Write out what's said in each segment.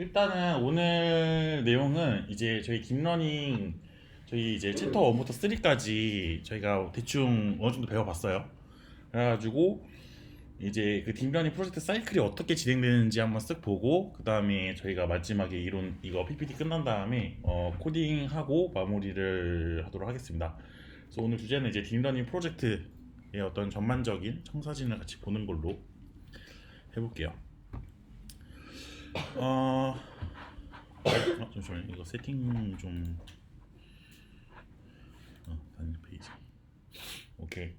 일단은 오늘 내용은 이제 저희 딥러닝 저희 이제 챕터 1부터 3까지 저희가 대충 어느 정도 배워봤어요. 그래가지고 이제 그 딥러닝 프로젝트 사이클이 어떻게 진행되는지 한번 쓱 보고 그 다음에 저희가 마지막에 이론 이거 PPT 끝난 다음에 코딩하고 마무리를 하도록 하겠습니다. 그래서 오늘 주제는 이제 딥러닝 프로젝트의 어떤 전반적인 청사진을 같이 보는 걸로 해볼게요. 잠시만요. 이거 세팅 좀 단일 페이지. 오케이.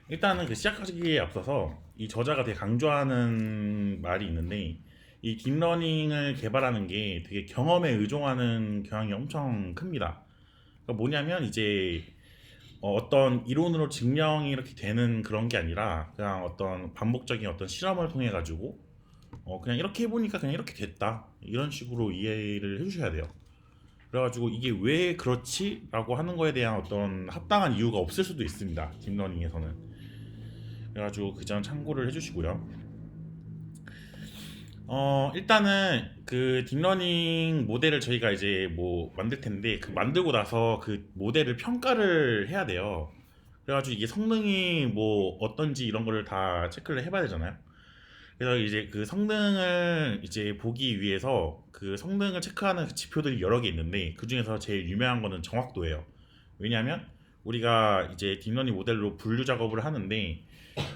일단은 그 시작하기에 앞서서 이 저자가 되게 강조하는 말이 있는데 이 딥러닝을 개발하는 게 되게 경험에 의존하는 경향이 엄청 큽니다. 그러니까 뭐냐면 이제 어떤 이론으로 증명이 이렇게 되는 그런 게 아니라 그냥 어떤 반복적인 어떤 실험을 통해 가지고 그냥 이렇게 해보니까 그냥 이렇게 됐다 이런 식으로 이해를 해주셔야 돼요. 그래가지고 이게 왜 그렇지? 라고 하는 거에 대한 어떤 합당한 이유가 없을 수도 있습니다, 딥러닝에서는. 그래가지고 그 점 참고를 해주시고요. 일단은 그 딥러닝 모델을 저희가 이제 뭐 만들 텐데 그 만들고 나서 그 모델을 평가를 해야 돼요. 그래가지고 이게 성능이 뭐 어떤지 이런 거를 다 체크를 해봐야 되잖아요. 그래서 이제 그 성능을 이제 보기 위해서 그 성능을 체크하는 그 지표들이 여러 개 있는데 그 중에서 제일 유명한 거는 정확도예요. 왜냐하면 우리가 이제 딥러닝 모델로 분류 작업을 하는데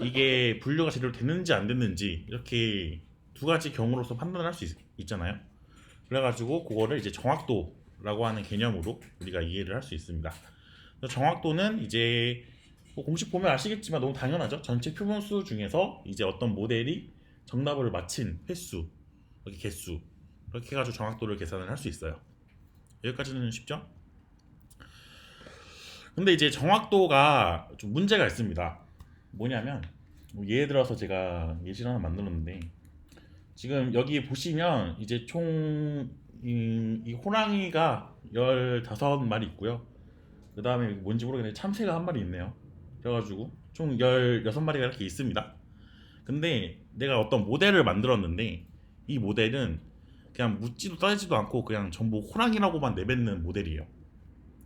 이게 분류가 제대로 됐는지 안 됐는지 이렇게 두 가지 경우로서 판단을 할 수 있잖아요. 그래가지고 그거를 이제 정확도라고 하는 개념으로 우리가 이해를 할 수 있습니다. 그래서 정확도는 이제 뭐 공식 보면 아시겠지만 너무 당연하죠. 전체 표본수 중에서 이제 어떤 모델이 정답을 맞힌 횟수, 이렇게 개수 이렇게 해가지고 정확도를 계산을 할 수 있어요. 여기까지는 쉽죠? 근데 이제 정확도가 좀 문제가 있습니다. 뭐냐면 뭐 예를 들어서 제가 예시를 하나 만들었는데 지금 여기 보시면 이제 총 이 호랑이가 15마리 있고요. 그 다음에 뭔지 모르겠는데 참새가 한 마리 있네요. 그래가지고 총 16마리가 이렇게 있습니다. 근데 내가 어떤 모델을 만들었는데 이 모델은 그냥 묻지도 따지도 않고 그냥 전부 호랑이라고만 내뱉는 모델이에요.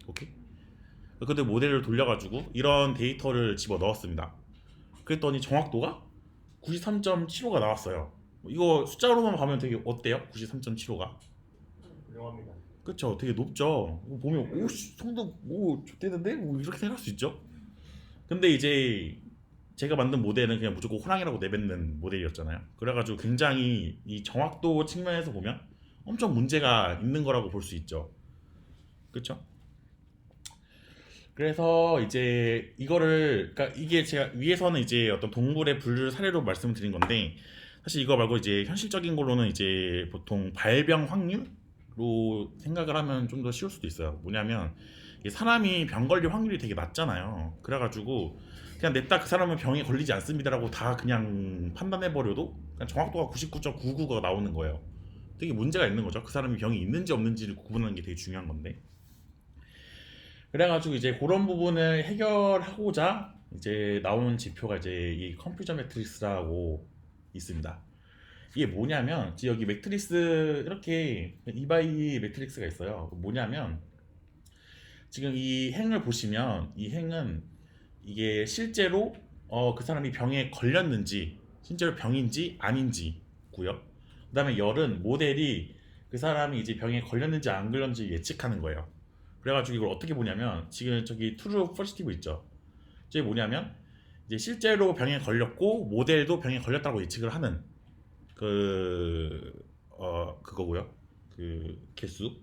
오케이? 근데 모델을 돌려가지고 이런 데이터를 집어 넣었습니다. 그랬더니 정확도가 93.75가 나왔어요. 이거 숫자로만 가면 되게 어때요? 93.75가? 훌륭합니다. 그쵸? 되게 높죠? 이거 보면 오 성도 오 좋대는데? 뭐 이렇게 생각할 수 있죠? 근데 이제 제가 만든 모델은 그냥 무조건 호랑이라고 내뱉는 모델이었잖아요. 그래가지고 굉장히 이 정확도 측면에서 보면 엄청 문제가 있는 거라고 볼 수 있죠. 그쵸? 그래서 이제 이거를 그러니까 이게 제가 위에서는 이제 어떤 동물의 분류 사례로 말씀을 드린 건데 사실 이거 말고 이제 현실적인 걸로는 이제 보통 발병 확률로 생각을 하면 좀 더 쉬울 수도 있어요. 뭐냐면 이게 사람이 병 걸릴 확률이 되게 낮잖아요. 그래가지고 그냥 냅다 그 사람은 병에 걸리지 않습니다라고 다 그냥 판단해 버려도 그냥 정확도가 99.999가 나오는 거예요. 되게 문제가 있는 거죠. 그 사람이 병이 있는지 없는지를 구분하는 게 되게 중요한 건데. 그래가지고 이제 그런 부분을 해결하고자 이제 나온 지표가 이제 이 컴퓨저 매트릭스라고 있습니다. 이게 뭐냐면 여기 매트릭스 이렇게 2x2 매트릭스가 있어요. 뭐냐면 지금 이 행을 보시면 이 행은 이게 실제로 그 사람이 병에 걸렸는지 실제로 병인지 아닌지고요. 그다음에 열은 모델이 그 사람이 이제 병에 걸렸는지 안 걸렸는지 예측하는 거예요. 그래가지고 이걸 어떻게 보냐면 지금 저기 트루 포지티브 있죠. 저게 뭐냐면 이제 실제로 병에 걸렸고 모델도 병에 걸렸다고 예측을 하는 그거고요. 그 개수.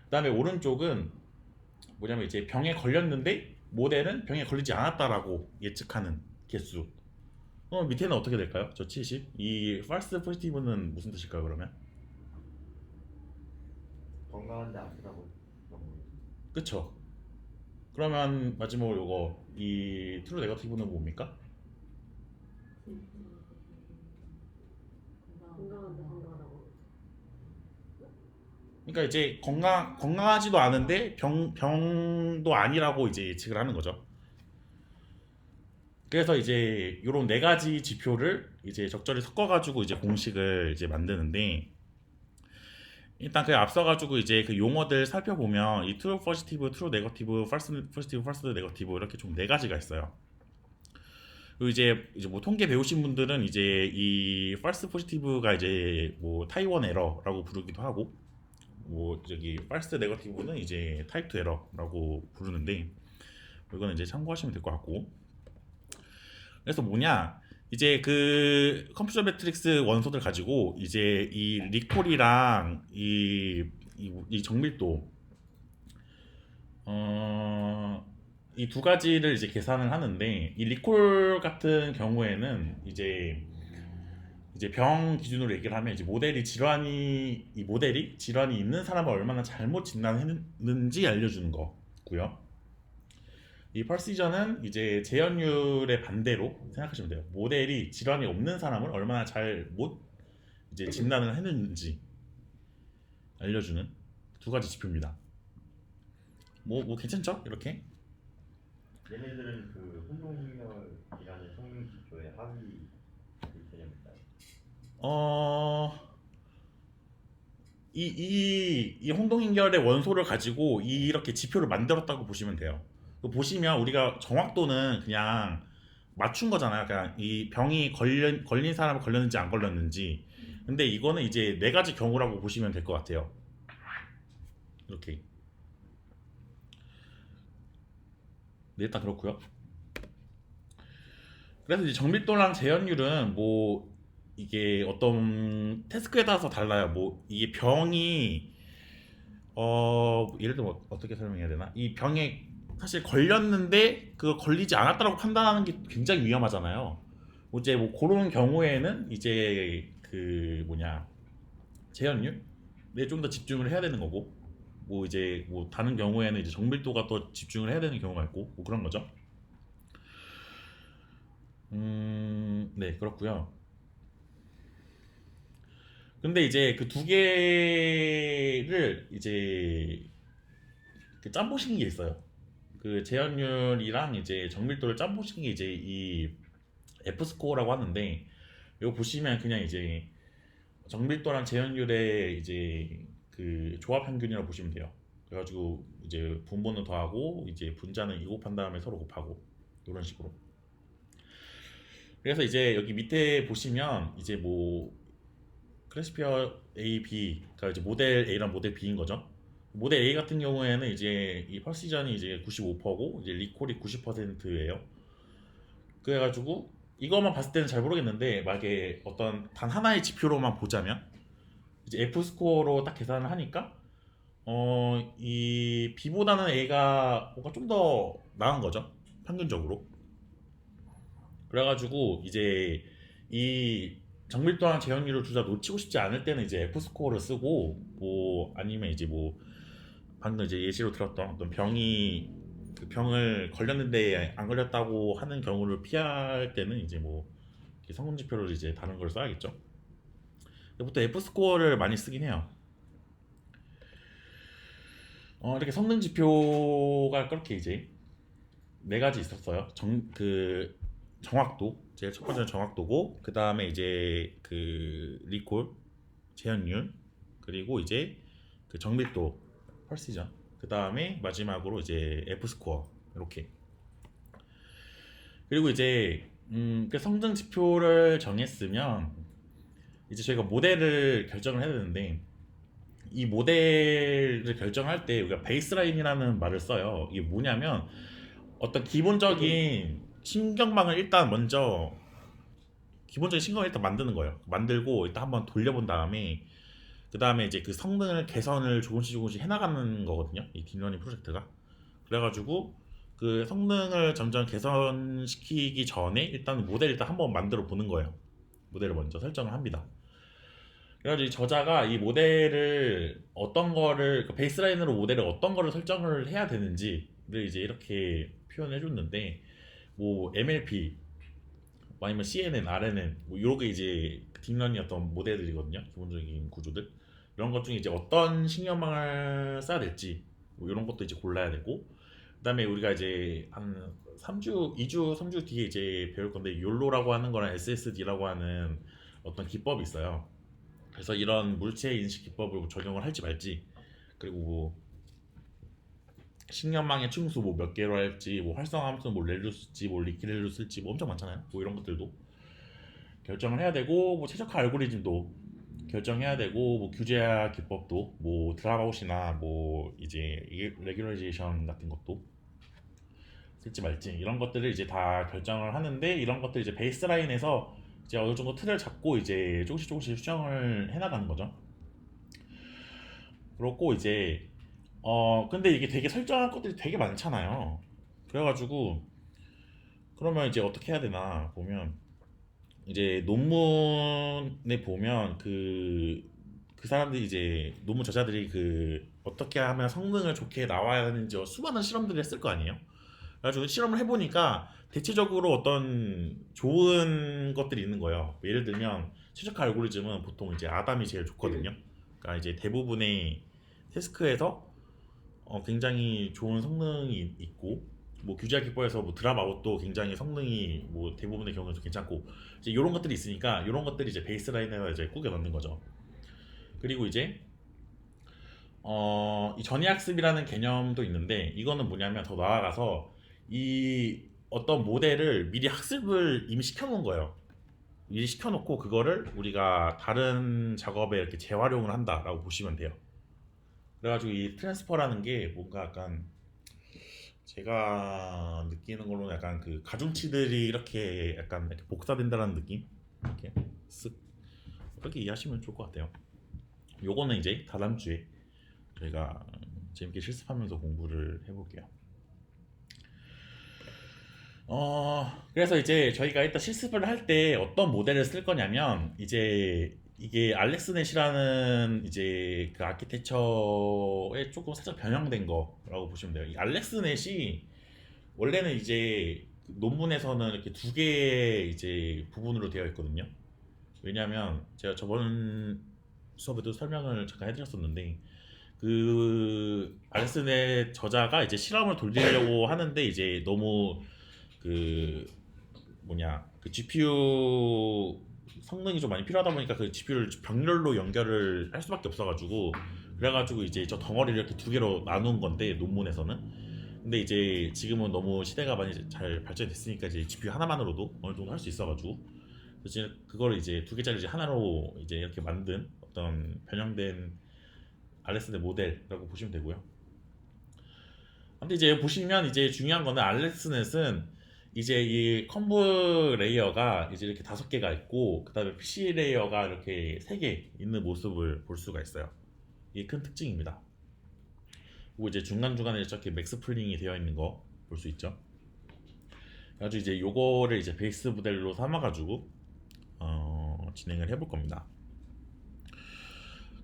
그다음에 오른쪽은 뭐냐면 이제 병에 걸렸는데 모델은 병에 걸리지 않았다라고 예측하는 개수. 밑에는 어떻게 될까요? 저 70. 이 false positive는 무슨 뜻일까요, 그러면? 건강한데 아프다고 그런 거. 그쵸? 그러면 마지막으로 요거 이 트루 네거티브는 뭡니까? 건강한데 건강하다고. 그러니까 이제 건강하지도 않은데 병도 아니라고 이제 예측을 하는 거죠. 그래서 이제 요런 네 가지 지표를 이제 적절히 섞어가지고 이제 공식을 이제 만드는데 일단 그 앞서가지고 이제 그 용어들 살펴보면 이 true positive, true negative, false positive, false negative 이렇게 총 네 가지가 있어요. 그리고 이제 뭐 통계 배우신 분들은 이제 이 false positive가 이제 뭐 타입 1 에러라고 부르기도 하고 뭐 저기 false negative는 이제 타입 2 에러라고 부르는데 이거는 이제 참고하시면 될 것 같고. 그래서 뭐냐 이제 그 컴퓨터 매트릭스 원소들 가지고 이제 이 리콜이랑 이 정밀도 이 두 가지를 이제 계산을 하는데 이 리콜 같은 경우에는 이제 병 기준으로 얘기를 하면 이제 모델이 질환이 있는 사람을 얼마나 잘못 진단했는지 알려주는 거고요. 이 펄시전은 이제 재현율의 반대로 생각하시면 돼요. 모델이 질환이 없는 사람을 얼마나 잘못 이제 진단을 했는지 알려주는 두 가지 지표입니다. 뭐 괜찮죠? 이렇게. 얘네들은 그 혼동혈이라는 성능 지표의 합이 개념입니다. 이 홍동인결의 원소를 가지고 이렇게 지표를 만들었다고 보시면 돼요. 보시면 우리가 정확도는 그냥 맞춘 거잖아요. 그냥 이 병이 걸린 사람은 걸렸는지 안 걸렸는지. 근데 이거는 이제 네 가지 경우라고 보시면 될 것 같아요. 이렇게. 네, 일단 그렇고요. 그래서 이제 정밀도랑 재현율은 뭐 이게 어떤 태스크에 따라서 달라요. 뭐 이게 병이 예를 들면 어떻게 설명해야 되나? 이 병에 사실 걸렸는데 그 걸리지 않았다고 판단하는 게 굉장히 위험하잖아요. 뭐 이제 뭐 그런 경우에는 이제 그 뭐냐 재현율에 좀 더 집중을 해야 되는 거고 뭐 이제 뭐 다른 경우에는 이제 정밀도가 또 집중을 해야 되는 경우가 있고 뭐 그런 거죠. 네 그렇고요. 근데 이제 그 두 개를 이제 그 짬보시는 게 있어요. 그 재현율이랑 이제 정밀도를 짬보시는 게 이제 이 F 스코어라고 하는데 이거 보시면 그냥 이제 정밀도랑 재현율의 이제 그 조합 평균이라고 보시면 돼요. 그래가지고 이제 분모는 더하고 이제 분자는 2 곱한 다음에 서로 곱하고 이런 식으로. 그래서 이제 여기 밑에 보시면 이제 뭐 클래시피어 A, B가 이제 모델 A랑 모델 B인 거죠. 모델 A 같은 경우에는 이제 이 펄시전이 이제 95%고 이제 리콜이 90%예요. 그래가지고 이것만 봤을 때는 잘 모르겠는데 만약에 어떤 단 하나의 지표로만 보자면 이제 F 스코어로 딱 계산을 하니까 이 B보다는 A가 뭔가 좀 더 나은 거죠. 평균적으로. 그래가지고 이제 이 정밀도랑 재현율을 둘 다 놓치고 싶지 않을 때는 이제 F 스코어를 쓰고 뭐 아니면 이제 뭐 방금 이제 예시로 들었던 어떤 병이 그 병을 걸렸는데 안 걸렸다고 하는 경우를 피할 때는 이제 뭐 이렇게 성능 지표를 이제 다른 걸 써야겠죠. 근데 보통 F 스코어를 많이 쓰긴 해요. 이렇게 성능 지표가 그렇게 이제 네 가지 있었어요. 그 정확도 제일 첫 번째는 정확도고 그 다음에 이제 그 리콜 재현율 그리고 이제 그 정밀도 펄시전 그 다음에 마지막으로 이제 F 스코어 이렇게. 그리고 이제 그 성능 지표를 정했으면 이제 저희가 모델을 결정을 해야 되는데 이 모델을 결정할 때 우리가 베이스라인이라는 말을 써요. 이게 뭐냐면 어떤 기본적인 신경망을 일단 먼저 기본적인 신경을 일단 만드는 거예요. 만들고 일단 한번 돌려본 다음에 그 다음에 이제 그 성능을 개선을 조금씩 해나가는 거거든요. 이 딥러닝 프로젝트가. 그래가지고 그 성능을 점점 개선시키기 전에 일단 모델을 일단 한번 만들어 보는 거예요. 모델을 먼저 설정을 합니다. 그래가지고 이 저자가 이 모델을 어떤 거를 그 베이스라인으로 모델을 어떤 거를 설정을 해야 되는지를 이제 이렇게 표현해 줬는데 뭐 MLP 뭐 아니면 CNN, RNN 뭐 이렇게 이제 딥러닝 어떤 모델들이거든요. 기본적인 구조들 이런 것 중에 이제 어떤 신경망을 써야 될지 뭐 이런 것도 이제 골라야 되고 그다음에 우리가 이제 한 3주, 2주, 3주 뒤에 이제 배울 건데 욜로라고 하는 거랑 SSD라고 하는 어떤 기법이 있어요. 그래서 이런 물체 인식 기법을 적용을 할지 말지, 그리고 뭐 식량망의 층수 뭐 몇 개로 할지, 뭐 활성함수 뭐 렐로 쓸지, 뭐 리퀴렐로 쓸지, 뭐 엄청 많잖아요. 뭐 이런 것들도 결정을 해야 되고, 뭐 최적화 알고리즘도 결정해야 되고, 뭐 규제화 기법도 뭐 드랍아웃이나 뭐 이제 레귤레이션 같은 것도 쓸지 말지, 이런 것들을 이제 다 결정을 하는데, 이런 것들 이제 베이스라인에서 이제 어느 정도 틀을 잡고 이제 조금씩 조금씩 수정을 해나가는 거죠. 그렇고 이제 근데 이게 되게 설정할 것들이 되게 많잖아요. 그래가지고 그러면 이제 어떻게 해야 되나 보면, 이제 논문에 보면 그 사람들이 이제 논문 저자들이 그 어떻게 하면 성능을 좋게 나와야 하는지 수많은 실험들을 했을 거 아니에요. 그래가지고 실험을 해보니까 대체적으로 어떤 좋은 것들이 있는 거예요. 예를 들면 최적화 알고리즘은 보통 이제 아담이 제일 좋거든요. 그러니까 이제 대부분의 태스크에서 굉장히 좋은 성능이 있고, 뭐 규제화 기법에서 뭐 드랍아웃도 굉장히 성능이 뭐 대부분의 경우는 괜찮고, 이제 이런 것들이 있으니까 이런 것들이 이제 베이스라인에서 이제 꾸겨 넣는 거죠. 그리고 이제 이 전이학습이라는 개념도 있는데, 이거는 뭐냐면 더 나아가서 이 어떤 모델을 미리 학습을 이미 시켜놓은 거예요. 미리 시켜놓고 그거를 우리가 다른 작업에 이렇게 재활용을 한다라고 보시면 돼요. 그래가지고 이 트랜스퍼라는 게 뭔가 약간 제가 느끼는 걸로는 약간 그 가중치들이 이렇게 약간 이렇게 복사된다는 느낌? 이렇게 쓱 그렇게 이해하시면 좋을 것 같아요. 요거는 이제 다다음 주에 저희가 재밌게 실습하면서 공부를 해볼게요. 그래서 이제 저희가 일단 실습을 할 때 어떤 모델을 쓸 거냐면, 이제 이게 알렉스넷이라는 이제 그 아키텍처에 조금 살짝 변형된 거라고 보시면 돼요. 이 알렉스넷이 원래는 이제 그 논문에서는 이렇게 두 개의 이제 부분으로 되어 있거든요. 왜냐하면 제가 저번 수업에도 설명을 잠깐 해드렸었는데, 그 알렉스넷 저자가 이제 실험을 돌리려고 하는데 이제 너무 그 뭐냐 그 GPU 성능이 좀 많이 필요하다 보니까 그 GPU를 병렬로 연결을 할 수밖에 없어가지고, 그래가지고 이제 저 덩어리를 이렇게 두 개로 나눈 건데 논문에서는. 근데 이제 지금은 너무 시대가 많이 잘 발전됐으니까 이제 GPU 하나만으로도 어느 정도 할 수 있어가지고, 그래서 그거를 이제 두 개짜리 이제 하나로 이제 이렇게 만든 어떤 변형된 알렉스넷 모델이라고 보시면 되고요. 근데 이제 보시면 이제 중요한 거는 알렉스넷은 이제 이 컴브 레이어가 이제 이렇게 5개가 있고, 그다음에 PC 레이어가 이렇게 3개 있는 모습을 볼 수가 있어요. 이게 큰 특징입니다. 그리고 이제 중간중간에 이렇게 맥스 풀링이 되어 있는 거 볼 수 있죠. 그래가지고 이제 요거를 이제 베이스 모델로 삼아가지고 진행을 해볼 겁니다.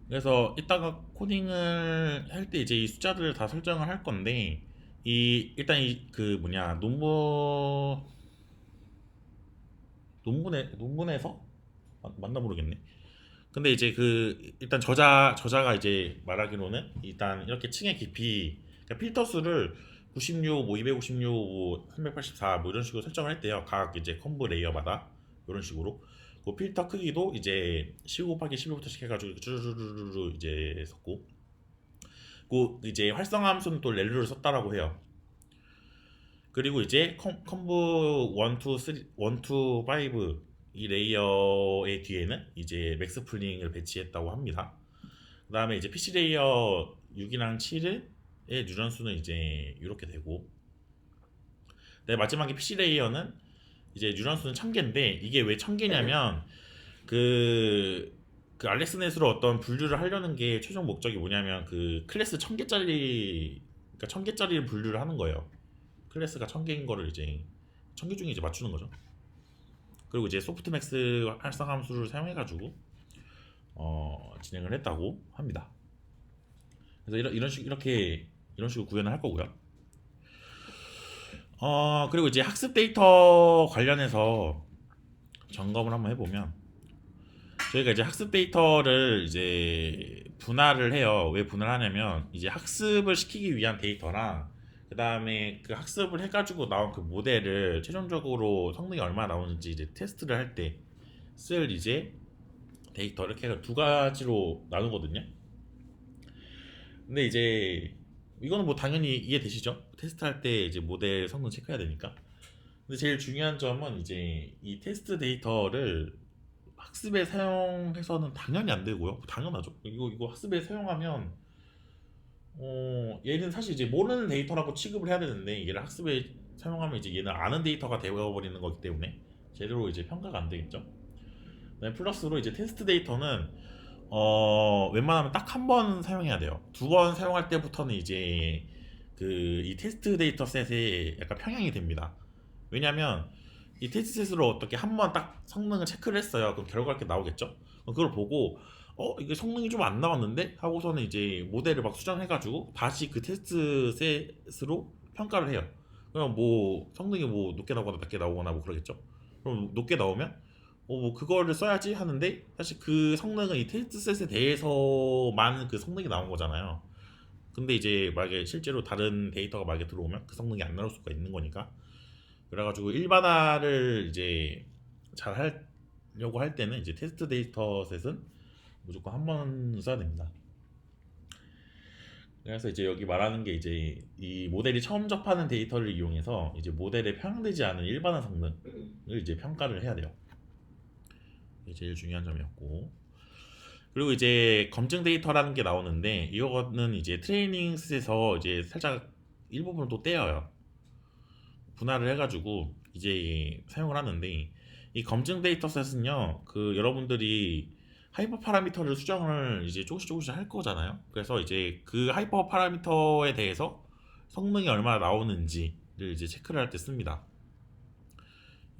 그래서 이따가 코딩을 할 때 이제 이 숫자들을 다 설정을 할 건데, 이 일단 이 그 뭐냐 논문에서 맞나 모르겠네. 근데 이제 그 일단 저자가 이제 말하기로는 일단 이렇게 층의 깊이, 그러니까 필터 수를 96, 뭐 256, 뭐 384, 뭐 이런 식으로 설정을 했대요. 각 이제 컴브 레이어마다 이런 식으로. 그 필터 크기도 이제 15 곱하기 15부터 시작해가지고 쭈르르르르 이제 섰고, 그 이제 활성화 함수는 또 렐루를 썼다라고 해요. 그리고 이제 컴브 1, 2, 3, 1, 2, 5 이 레이어의 뒤에는 이제 맥스 풀링을 배치했다고 합니다. 그 다음에 이제 PC 레이어 6이랑 7의 뉴런 수는 이제 이렇게 되고, 네, 마지막에 PC 레이어는 이제 뉴런 수는 1000개인데, 이게 왜 1000개냐면 그 알렉스넷으로 어떤 분류를 하려는 게 최종 목적이 뭐냐면 그 클래스 1000개짜리, 그러니까 1000개짜리를 분류를 하는 거예요. 클래스가 1000개인 거를 이제 1000개 중에 이제 맞추는 거죠. 그리고 이제 소프트맥스 활성화 함수를 사용해가지고 진행을 했다고 합니다. 그래서 이런 식으로 구현을 할 거고요. 그리고 이제 학습 데이터 관련해서 점검을 한번 해보면, 저희가 이제 학습 데이터를 이제 분할을 해요. 왜 분할하냐면 이제 학습을 시키기 위한 데이터랑, 그 다음에 그 학습을 해가지고 나온 그 모델을 최종적으로 성능이 얼마나 나오는지 이제 테스트를 할 때 쓸 이제 데이터 이렇게 해서 두 가지로 나누거든요. 근데 이제 이거는 뭐 당연히 이해되시죠? 테스트할 때 이제 모델 성능 체크해야 되니까. 근데 제일 중요한 점은 이제 이 테스트 데이터를 학습에 사용해서는 당연히 안 되고요. 당연하죠. 이거 학습에 사용하면 얘는 사실 이제 모르는 데이터라고 취급을 해야 되는데 얘를 학습에 사용하면 이제 얘는 아는 데이터가 되어버리는 거기 때문에 제대로 이제 평가가 안 되겠죠. 네, 플러스로 이제 테스트 데이터는 웬만하면 딱 한 번 사용해야 돼요. 두 번 사용할 때부터는 이제 그 이 테스트 데이터 셋에 약간 평행이 됩니다. 왜냐면 이 테스트 셋으로 어떻게 한 번 딱 성능을 체크를 했어요. 그럼 결과가 이렇게 나오겠죠. 그걸 보고 이게 성능이 좀 안 나왔는데 하고서는 이제 모델을 막 수정해가지고 다시 그 테스트 셋으로 평가를 해요. 그럼 뭐 성능이 뭐 높게 나오거나 낮게 나오거나 뭐 그러겠죠. 그럼 높게 나오면 뭐 그거를 써야지 하는데 사실 그 성능은 이 테스트 셋에 대해서만 그 성능이 나온 거잖아요. 근데 이제 만약에 실제로 다른 데이터가 만약에 들어오면 그 성능이 안 나올 수가 있는 거니까. 그래가지고 일반화를 이제 잘 하려고 할 때는 이제 테스트 데이터 셋은 무조건 한 번 써야 됩니다. 그래서 이제 여기 말하는 게 이제 이 모델이 처음 접하는 데이터를 이용해서 이제 모델에 편향되지 않은 일반화 성능을 이제 평가를 해야 돼요. 이게 제일 중요한 점이었고, 그리고 이제 검증 데이터라는 게 나오는데 이거는 이제 트레이닝 셋에서 이제 살짝 일부분을 또 떼어요. 분할을 해가지고 이제 사용을 하는데 이 검증 데이터셋은요 그 여러분들이 하이퍼 파라미터를 수정을 이제 조금씩 할 거잖아요. 그래서 이제 그 하이퍼 파라미터에 대해서 성능이 얼마나 나오는지를 이제 체크를 할 때 씁니다.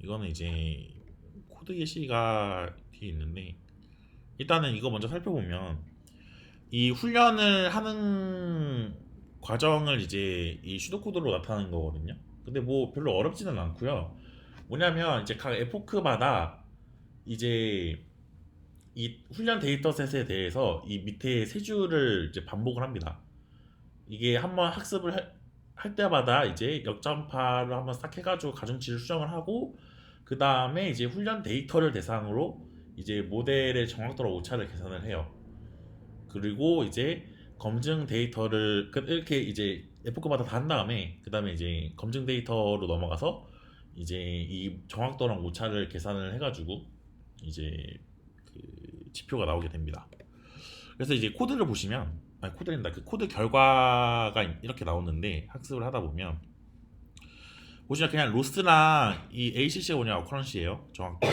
이거는 이제 코드 예시가 뒤에 있는데 일단은 이거 먼저 살펴보면 이 훈련을 하는 과정을 이제 이 슈도코드로 나타내는 거거든요. 근데 뭐 별로 어렵지는 않고요. 뭐냐면 이제 각 에포크마다 이제 이 훈련 데이터셋에 대해서 이 밑에 세 줄을 이제 반복을 합니다. 이게 한번 학습을 할 때마다 이제 역전파를 한번 싹 해가지고 가중치를 수정을 하고 그 다음에 이제 훈련 데이터를 대상으로 이제 모델의 정확도와 오차를 계산을 해요. 그리고 이제 검증 데이터를 이렇게 이제 에포크마다 다 한 다음에 그 다음에 이제 검증 데이터로 넘어가서 이제 이 정확도랑 오차를 계산을 해가지고 이제 그 지표가 나오게 됩니다. 그래서 이제 코드를 보시면 아니 코드랜다 그 코드 결과가 이렇게 나오는데 학습을 하다 보면 보시면 그냥 로스랑 이 ACC가 뭐냐 어커런시예요 정확도.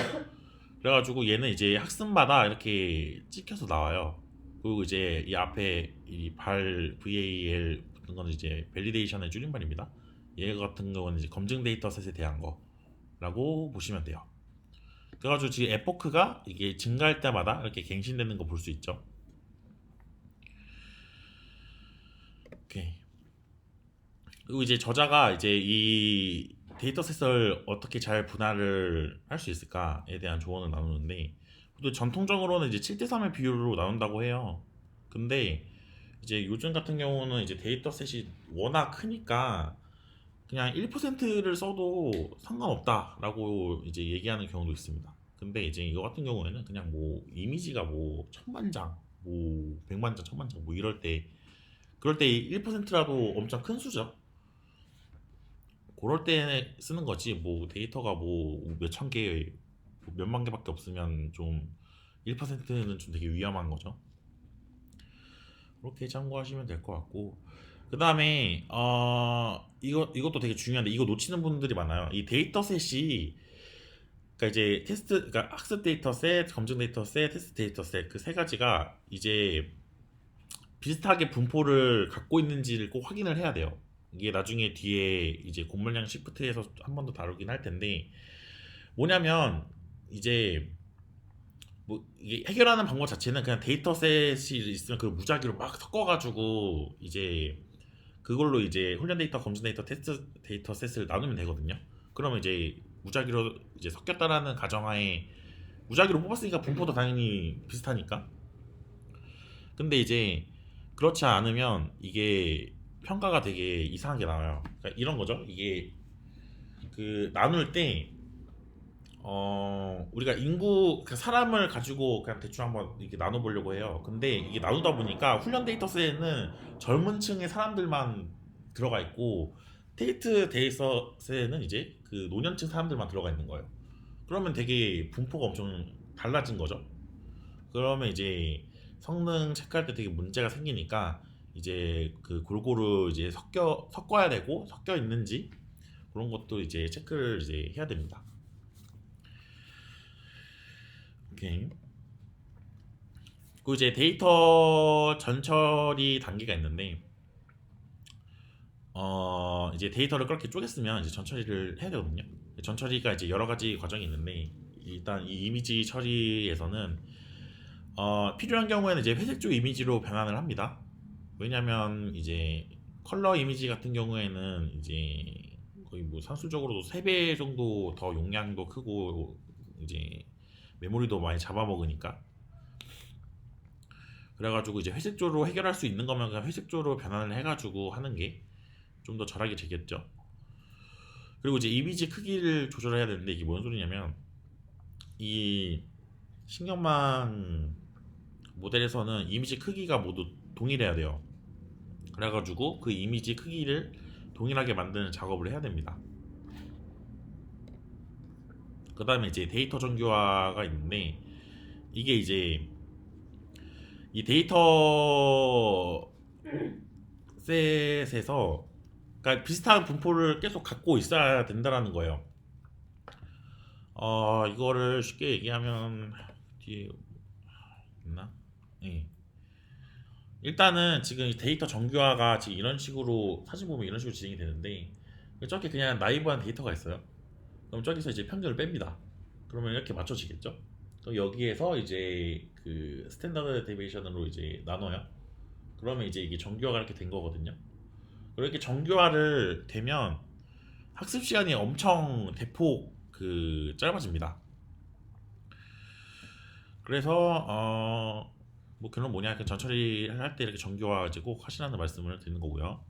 그래가지고 얘는 이제 학습마다 이렇게 찍혀서 나와요. 그리고 이제 이 앞에 이 발 VAL 붙은 거는 이제 밸리데이션의 줄임말입니다. 얘 같은 경우는 이제 검증 데이터셋에 대한 거라고 보시면 돼요. 그래가지고 지금 에포크가 이게 증가할 때마다 이렇게 갱신되는 거 볼 수 있죠. 오케이. 그리고 이제 저자가 이제 이 데이터셋을 어떻게 잘 분할을 할 수 있을까에 대한 조언을 나누는데 또 전통적으로는 이제 7대3의 비율로 나눈다고 해요. 근데 이제 요즘 같은 경우는 이제 데이터셋이 워낙 크니까 그냥 1%를 써도 상관없다라고 이제 얘기하는 경우도 있습니다. 근데 이제 이거 같은 경우에는 그냥 뭐 이미지가 뭐 천만 장, 뭐 백만 장, 천만 장 뭐 이럴 때 그럴 때 1%라도 엄청 큰 수죠. 그럴 때 쓰는 거지 뭐 데이터가 뭐 몇천 개, 뭐 몇만 개밖에 없으면 좀 1%는 좀 되게 위험한 거죠. 그렇게 참고하시면 될 것 같고 그 다음에 이것도 되게 중요한데 이거 놓치는 분들이 많아요. 이 데이터셋이 그러니까 이제 그러니까 학습 데이터셋, 검증 데이터셋, 테스트 데이터셋 그 세 가지가 이제 비슷하게 분포를 갖고 있는지를 꼭 확인을 해야 돼요. 이게 나중에 뒤에 이제 고물량 시프트에서 한 번 더 다루긴 할 텐데 뭐냐면 이제 뭐 이게 해결하는 방법 자체는 그냥 데이터셋이 있으면 그 무작위로 막 섞어가지고 이제 그걸로 이제 훈련 데이터, 검증 데이터, 테스트 데이터셋을 나누면 되거든요. 그러면 이제 무작위로 이제 섞였다라는 가정하에 무작위로 뽑았으니까 분포도 당연히 비슷하니까. 근데 이제 그렇지 않으면 이게 평가가 되게 이상하게 나와요. 그러니까 이런 거죠. 이게 그 나눌 때 우리가 인구 그 사람을 가지고 그냥 대충 한번 이렇게 나눠보려고 해요. 근데 이게 나누다 보니까 훈련 데이터셋에는 젊은 층의 사람들만 들어가 있고 테이트 데이터셋에는 이제 그 노년층 사람들만 들어가 있는 거예요. 그러면 되게 분포가 엄청 달라진 거죠. 그러면 이제 성능 체크할 때 되게 문제가 생기니까 이제 그 골고루 이제 섞어야 되고 섞여 있는지 그런 것도 이제 체크를 이제 해야 됩니다. 오케이. 그 이제 데이터 전처리 단계가 있는데 이제 데이터를 그렇게 쪼갰으면 이제 전처리를 해야 되거든요. 전처리가 이제 여러 가지 과정이 있는데 일단 이 이미지 처리에서는 필요한 경우에는 이제 회색조 이미지로 변환을 합니다. 왜냐면 이제 컬러 이미지 같은 경우에는 이제 거의 뭐 산술적으로도 3배 정도 더 용량도 크고 이제 메모리도 많이 잡아먹으니까 그래가지고 이제 회색조로 해결할 수 있는 거면 그냥 회색조로 변환을 해가지고 하는 게 좀 더 절약이 되겠죠. 그리고 이제 이미지 크기를 조절해야 되는데 이게 뭔 소리냐면 이 신경망 모델에서는 이미지 크기가 모두 동일해야 돼요. 그래가지고 그 이미지 크기를 동일하게 만드는 작업을 해야 됩니다. 그 다음에 이제 데이터 정교화가 있는데 이게 이제 이 데이터 셋에서 그러니까 비슷한 분포를 계속 갖고 있어야 된다라는 거예요. 이거를 쉽게 얘기하면 뒤에 있나? 예. 일단은 지금 이 데이터 정교화가 지금 이런 식으로 사진 보면 이런 식으로 진행이 되는데 저렇게 그냥 나이브한 데이터가 있어요. 그럼 저기서 이제 평균을 뺍니다. 그러면 이렇게 맞춰지겠죠? 그럼 여기에서 이제 그 스탠다드 데비에이션으로 이제 나눠요. 그러면 이제 이게 정교화가 이렇게 된 거거든요. 이렇게 정교화를 되면 학습 시간이 엄청 대폭 그 짧아집니다. 그래서 뭐 결론 뭐냐 그 전처리 할 때 이렇게 정교화 이제 꼭 하시라는 말씀을 드리는 거고요.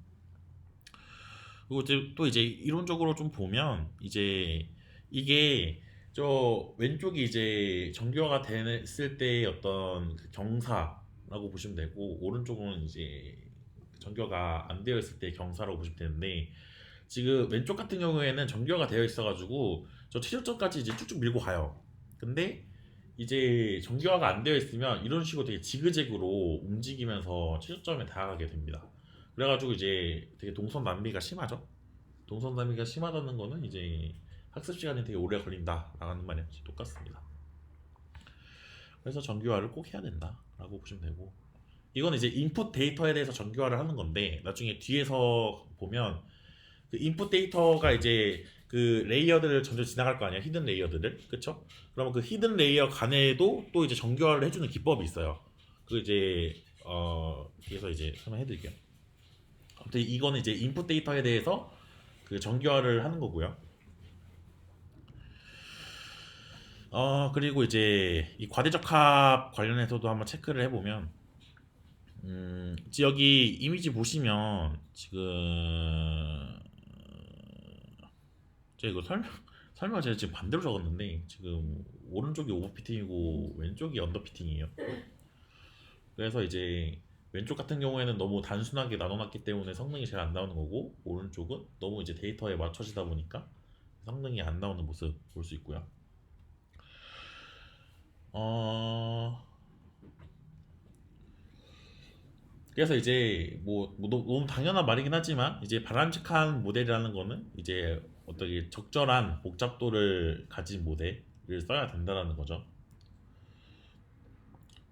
그리고 이제 또 이제 이론적으로 좀 보면 이제 이게 저 왼쪽이 이제 정교화가 됐을 때 어떤 그 경사라고 보시면 되고 오른쪽은 이제 정교화가 안 되어 있을 때 경사라고 보시면 되는데 지금 왼쪽 같은 경우에는 정교화가 되어 있어가지고 저 최저점까지 이제 쭉쭉 밀고 가요. 근데 이제 정교화가 안 되어 있으면 이런 식으로 되게 지그재그로 움직이면서 최저점에 다가가게 됩니다. 그래가지고 이제 되게 동선 낭비가 심하죠. 동선 낭비가 심하다는 거는 이제 학습 시간이 되게 오래 걸린다라는 말이 똑같습니다. 그래서 정교화를 꼭 해야 된다라고 보시면 되고 이건 이제 인풋 데이터에 대해서 정교화를 하는 건데 나중에 뒤에서 보면 그 인풋 데이터가 이제 그 레이어들을 점점 지나갈 거 아니야 히든 레이어들을 그쵸? 그러면 그 히든 레이어 간에도 또 이제 정교화를 해주는 기법이 있어요. 그 이제 뒤에서 이제 설명해 드릴게요. 아무튼 이거는 이제 인풋 데이터에 대해서 그 정교화를 하는 거고요. 그리고 이제 이 과대적합 관련해서도 한번 체크를 해보면 여기 이미지 보시면 지금 제가 이거 설명 제가 지금 반대로 적었는데 지금 오른쪽이 오버피팅이고 왼쪽이 언더피팅이에요. 그래서 이제 왼쪽 같은 경우에는 너무 단순하게 나눠놨기 때문에 성능이 잘 안 나오는 거고 오른쪽은 너무 이제 데이터에 맞춰지다 보니까 성능이 안 나오는 모습 볼 수 있고요. 그래서 이제 뭐 너무 당연한 말이긴 하지만 이제 바람직한 모델이라는 거는 이제 어떻게 적절한 복잡도를 가진 모델을 써야 된다는 거죠.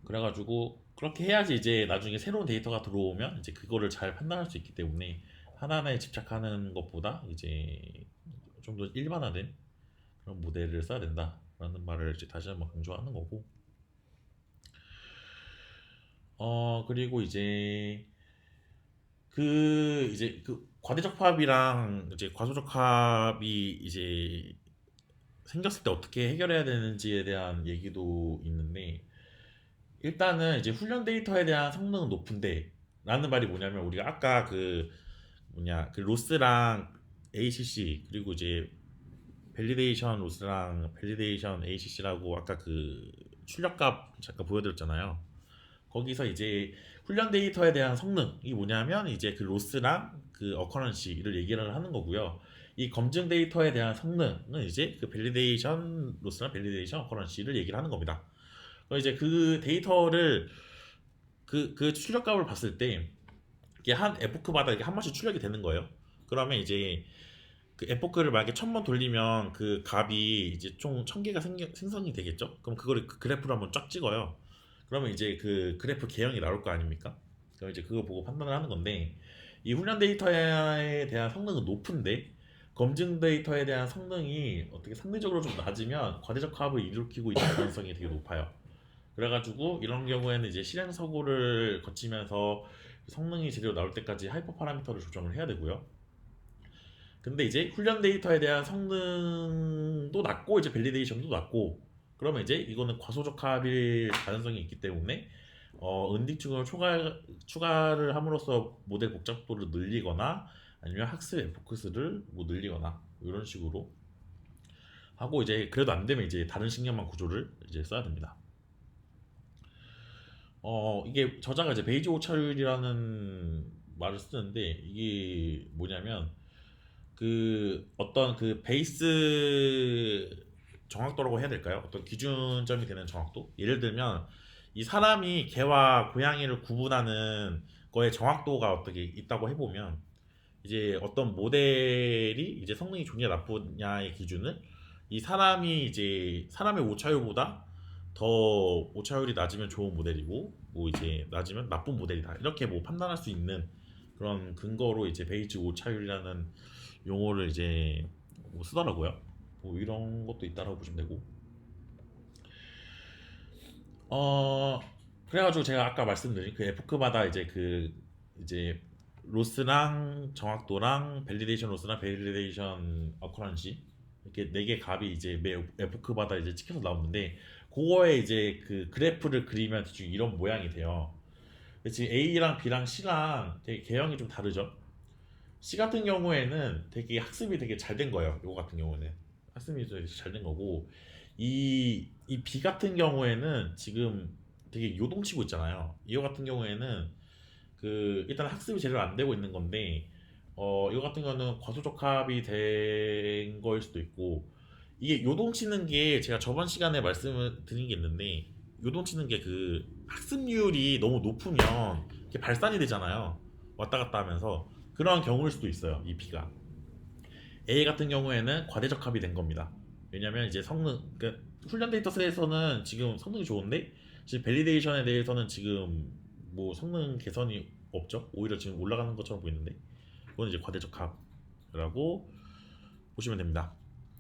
그래가지고 그렇게 해야지 이제 나중에 새로운 데이터가 들어오면 이제 그거를 잘 판단할 수 있기 때문에 하나하나에 집착하는 것보다 이제 좀 더 일반화된 그런 모델을 써야 된다라는 말을 이제 다시 한번 강조하는 거고. 그리고 이제 그 과대적합이랑 이제 과소적합이 이제 생겼을 때 어떻게 해결해야 되는지에 대한 얘기도 있는데 일단은 이제 훈련 데이터에 대한 성능은 높은데 라는 말이 뭐냐면 우리가 아까 그 뭐냐 그 로스랑 ACC 그리고 이제 밸리데이션 로스랑 밸리데이션 ACC라고 아까 그 출력값 잠깐 보여드렸잖아요. 거기서 이제 훈련 데이터에 대한 성능이 뭐냐면 이제 그 로스랑 그 어커런시를 얘기를 하는 거고요. 이 검증 데이터에 대한 성능은 이제 그 밸리데이션 로스랑 밸리데이션 어커런시를 얘기를 하는 겁니다. 그럼 이제 그 데이터를 그 출력값을 봤을 때 이게 한 에포크마다 이게 한 번씩 출력이 되는 거예요. 그러면 이제 그 에포크를 만약에 1000번 돌리면 그 값이 이제 총 1000개가 생성이 되겠죠? 그럼 그거를 그 그래프로 한번 쫙 찍어요. 그러면 이제 그 그래프 개형이 나올 거 아닙니까? 그럼 이제 그거 보고 판단을 하는 건데 이 훈련 데이터에 대한 성능은 높은데 검증 데이터에 대한 성능이 어떻게 상대적으로 좀 낮으면 과대적 합을 일으키고 있는 가능성이 되게 높아요. 그래가지고 이런 경우에는 이제 실행 사고를 거치면서 성능이 제대로 나올 때까지 하이퍼 파라미터를 조정을 해야 되고요. 근데 이제 훈련 데이터에 대한 성능도 낮고 이제 밸리데이션도 낮고 그러면 이제 이거는 과소적합일 가능성이 있기 때문에 은딩층을 추가를 함으로써 모델 복잡도를 늘리거나 아니면 학습 에포크스를 뭐 늘리거나 이런 식으로 하고 이제 그래도 안 되면 이제 다른 식량만 구조를 이제 써야 됩니다. 이게 저자가 이제 베이지 오차율이라는 말을 쓰는데 이게 뭐냐면 그 어떤 그 베이스 정확도라고 해야 될까요? 어떤 기준점이 되는 정확도? 예를 들면 이 사람이 개와 고양이를 구분하는 거에 정확도가 어떻게 있다고 해보면 이제 어떤 모델이 이제 성능이 좋냐 나쁘냐의 기준을 이 사람이 이제 사람의 오차율보다 더 오차율이 낮으면 좋은 모델이고 뭐 이제 낮으면 나쁜 모델이다 이렇게 뭐 판단할 수 있는 그런 근거로 이제 베이지 오차율이라는 용어를 이제 뭐 쓰더라고요. 뭐 이런 것도 있다라고 보시면 되고 어 그래가지고 제가 아까 말씀드린 그 에포크마다 이제 그 이제 로스랑 정확도랑 밸리데이션 로스랑 밸리데이션 어쿠런시 이렇게 네 개 값이 이제 매 에포크마다 이제 찍혀서 나오는데 그거에 이제 그 그래프를 그리면 대충 이런 모양이 돼요. 근데 지금 A랑 B랑 C랑 되게 개형이 좀 다르죠. C 같은 경우에는 되게 학습이 되게 잘 된 거예요. 이거 같은 경우는 학습이 되게 잘 된 거고 이 B 같은 경우에는 지금 되게 요동치고 있잖아요. 이거 같은 경우에는 그 일단 학습이 제대로 안 되고 있는 건데 이거 같은 경우는 과소적합이 된 거일 수도 있고 이게 요동치는 게 제가 저번 시간에 말씀을 드린 게 있는데 요동치는 게 그 학습률이 너무 높으면 이게 발산이 되잖아요. 왔다 갔다 하면서 그런 경우일 수도 있어요. 이 B가 A 같은 경우에는 과대적합이 된 겁니다. 왜냐면 이제 성능 그 훈련 데이터셋에서는 지금 성능이 좋은데 지금 밸리데이션에 대해서는 지금 뭐 성능 개선이 없죠. 오히려 지금 올라가는 것처럼 보이는데 그건 이제 과대적합이라고 보시면 됩니다.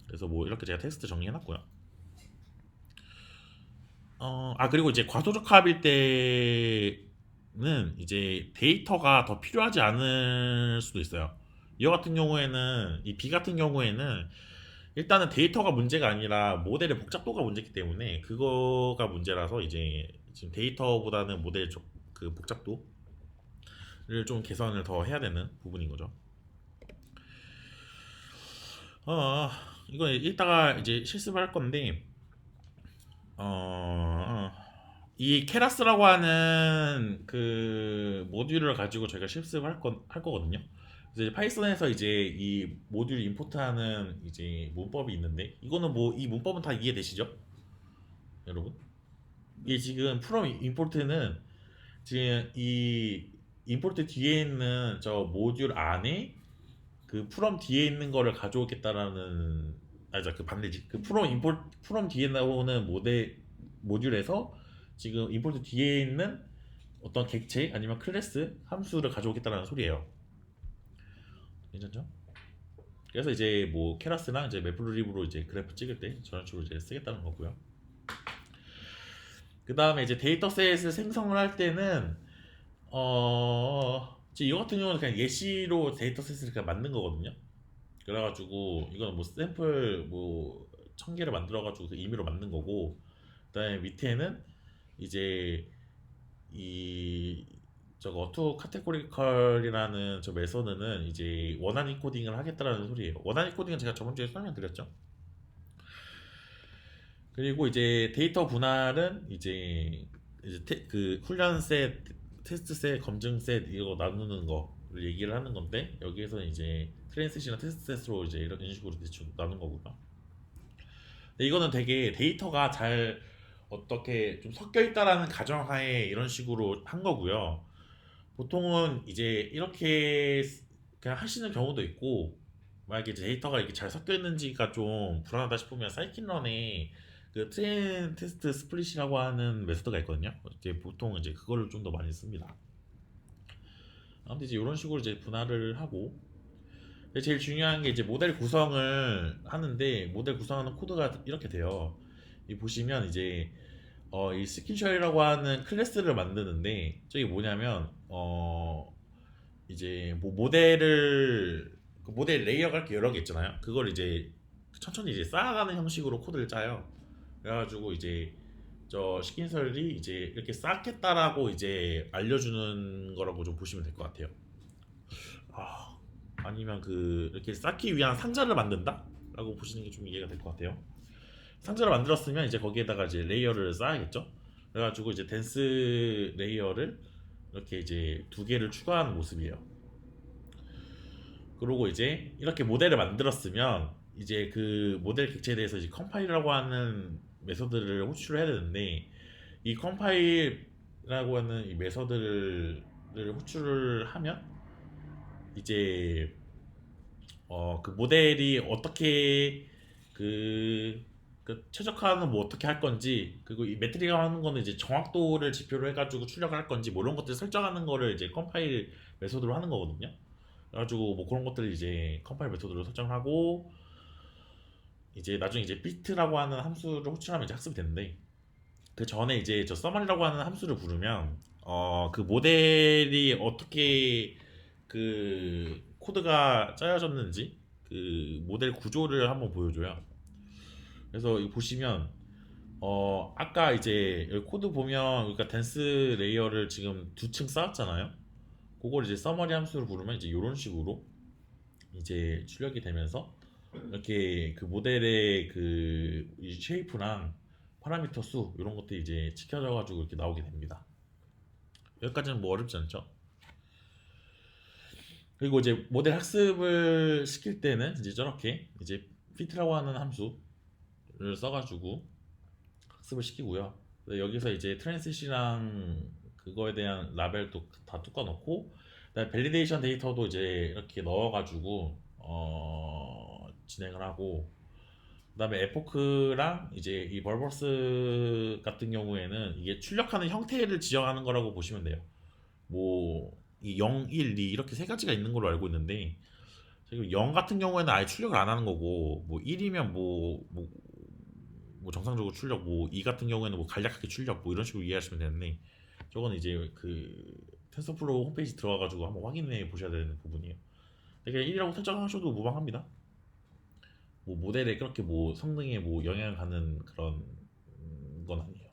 그래서 뭐 이렇게 제가 텍스트 정리해놨고요. 그리고 이제 과소적합일 때는 이제 데이터가 더 필요하지 않을 수도 있어요. 이거 같은 경우에는 이 B 같은 경우에는 일단은 데이터가 문제가 아니라 모델의 복잡도가 문제이기 때문에 그거가 문제라서 이제 지금 데이터보다는 모델 그 복잡도를 좀 개선을 더 해야 되는 부분인 거죠. 이거 이따가 이제 실습할 건데 이 케라스라고 하는 그 모듈을 가지고 저희가 실습을 할 거거든요. 그래서 이제 파이썬에서 이제 이 모듈 임포트하는 이제 문법이 있는데 이거는 뭐 이 문법은 다 이해되시죠? 여러분? 이게 지금 프롬 임포트는 지금 이 임포트 뒤에 있는 저 모듈 안에 그 프롬 뒤에 있는 거를 가져오겠다라는 아니죠 그 반대지 그 프롬 뒤에 나오는 모듈에서 지금 임포트 뒤에 있는 어떤 객체 아니면 클래스 함수를 가져오겠다는 소리예요. 괜찮죠? 그래서 이제 뭐 케라스랑 이제 매플립으로 이제 그래프 찍을 때 저런 식으로 이제 쓰겠다는 거고요. 그 다음에 이제 데이터셋을 생성을 할 때는 이거 같은 경우는 그냥 예시로 데이터셋을 그냥 만든 거거든요. 그래가지고 이거는 뭐 샘플 뭐 1000개를 만들어가지고 그 임의로 만든 거고 그다음에 밑에는 이제 이 저거 투 카테고리컬이라는 저 메소드는 이제 원한 인코딩을 하겠다라는 소리예요. 원한 인코딩은 제가 저번 주에 설명드렸죠. 그리고 이제 데이터 분할은 그 훈련 셋, 테스트 셋, 검증 셋 이거 나누는 거를 얘기를 하는 건데 여기에서 이제 트랜스시나 테스트 셋으로 이제 이런 식으로 대충 나눈 거고요. 근데 이거는 되게 데이터가 잘 어떻게 좀 섞여 있다라는 가정하에 이런 식으로 한 거고요. 보통은 이제 이렇게 그냥 하시는 경우도 있고 만약에 이제 데이터가 이렇게 잘 섞여 있는지가 좀 불안하다 싶으면 사이킨런에 그 트레인 테스트 스플릿이라고 하는 메소드가 있거든요. 이제 보통 이제 그거를 좀 더 많이 씁니다. 아무튼 이제 이런 식으로 이제 분할을 하고 근데 제일 중요한 게 이제 모델 구성을 하는데 모델 구성하는 코드가 이렇게 돼요. 이 보시면 이제 이 스킨셜이라고 하는 클래스를 만드는데 저게 뭐냐면 이제 뭐 모델을 그 모델 레이어가 이렇게 여러 개 있잖아요. 그걸 이제 천천히 이제 쌓아가는 형식으로 코드를 짜요. 그래가지고 이제 저 시킨설이 이제 이렇게 쌓겠다라고 이제 알려주는 거라고 좀 보시면 될 것 같아요. 아니면 그 이렇게 쌓기 위한 상자를 만든다라고 보시는 게 좀 이해가 될 것 같아요. 상자를 만들었으면 이제 거기에다가 이제 레이어를 쌓아야겠죠. 그래가지고 이제 댄스 레이어를 이렇게 이제 두 개를 추가하는 모습이에요. 그리고 이제 이렇게 모델을 만들었으면 이제 그 모델 객체에 대해서 이제 컴파일이라고 하는 메서드를 호출을 해야 되는데 이 컴파일이라고 하는 이 메서드를 호출을 하면 이제 그 모델이 어떻게 그, 그 최적화는 뭐 어떻게 할 건지 그리고 이 매트릭이라고 하는 거는 이제 정확도를 지표로 해가지고 출력을 할 건지 뭐 이런 것들 설정하는 거를 이제 컴파일 메소드로 하는 거거든요. 그래가지고 뭐 그런 것들을 이제 컴파일 메소드로 설정하고 이제 나중에 이제 비트라고 하는 함수를 호출하면 이제 학습이 되는데 그 전에 이제 저 서머리라고 하는 함수를 부르면 그 모델이 어떻게 그 코드가 짜여졌는지 그 모델 구조를 한번 보여줘요. 그래서 이거 보시면 아까 이제 여기 코드 보면 그러니까 댄스 레이어를 지금 두 층 쌓았잖아요. 그걸 이제 서머리 함수를 부르면 이제 이런 식으로 이제 출력이 되면서 이렇게 그 모델의 그 쉐이프랑 파라미터 수 이런 것들이 이제 지켜져 가지고 이렇게 나오게 됩니다. 여기까지는 뭐 어렵지 않죠? 그리고 이제 모델 학습을 시킬 때는 이제 저렇게 이제 fit라고 하는 함수를 써가지고 학습을 시키고요. 여기서 이제 트랜스시랑 그거에 대한 라벨도 다 뚜꿔 넣고 그다음에 밸리데이션 데이터도 이제 이렇게 넣어가지고 진행을 하고 그다음에 에포크랑 이제 이 벌버스 같은 경우에는 이게 출력하는 형태를 지정하는 거라고 보시면 돼요. 뭐 이 0, 1, 2 이렇게 세 가지가 있는 걸로 알고 있는데 지금 0 같은 경우에는 아예 출력을 안 하는 거고 뭐 1이면 뭐 정상적으로 출력 뭐 2 같은 경우에는 뭐 간략하게 출력 뭐 이런 식으로 이해하시면 되는데 저거는 이제 그 텐서플로우 홈페이지 들어가가지고 한번 확인해 보셔야 되는 부분이에요. 그냥 1이라고 설정하셔도 무방합니다. 뭐 모델에 그렇게 뭐 성능에 뭐 영향을 가는 그런 건 아니에요.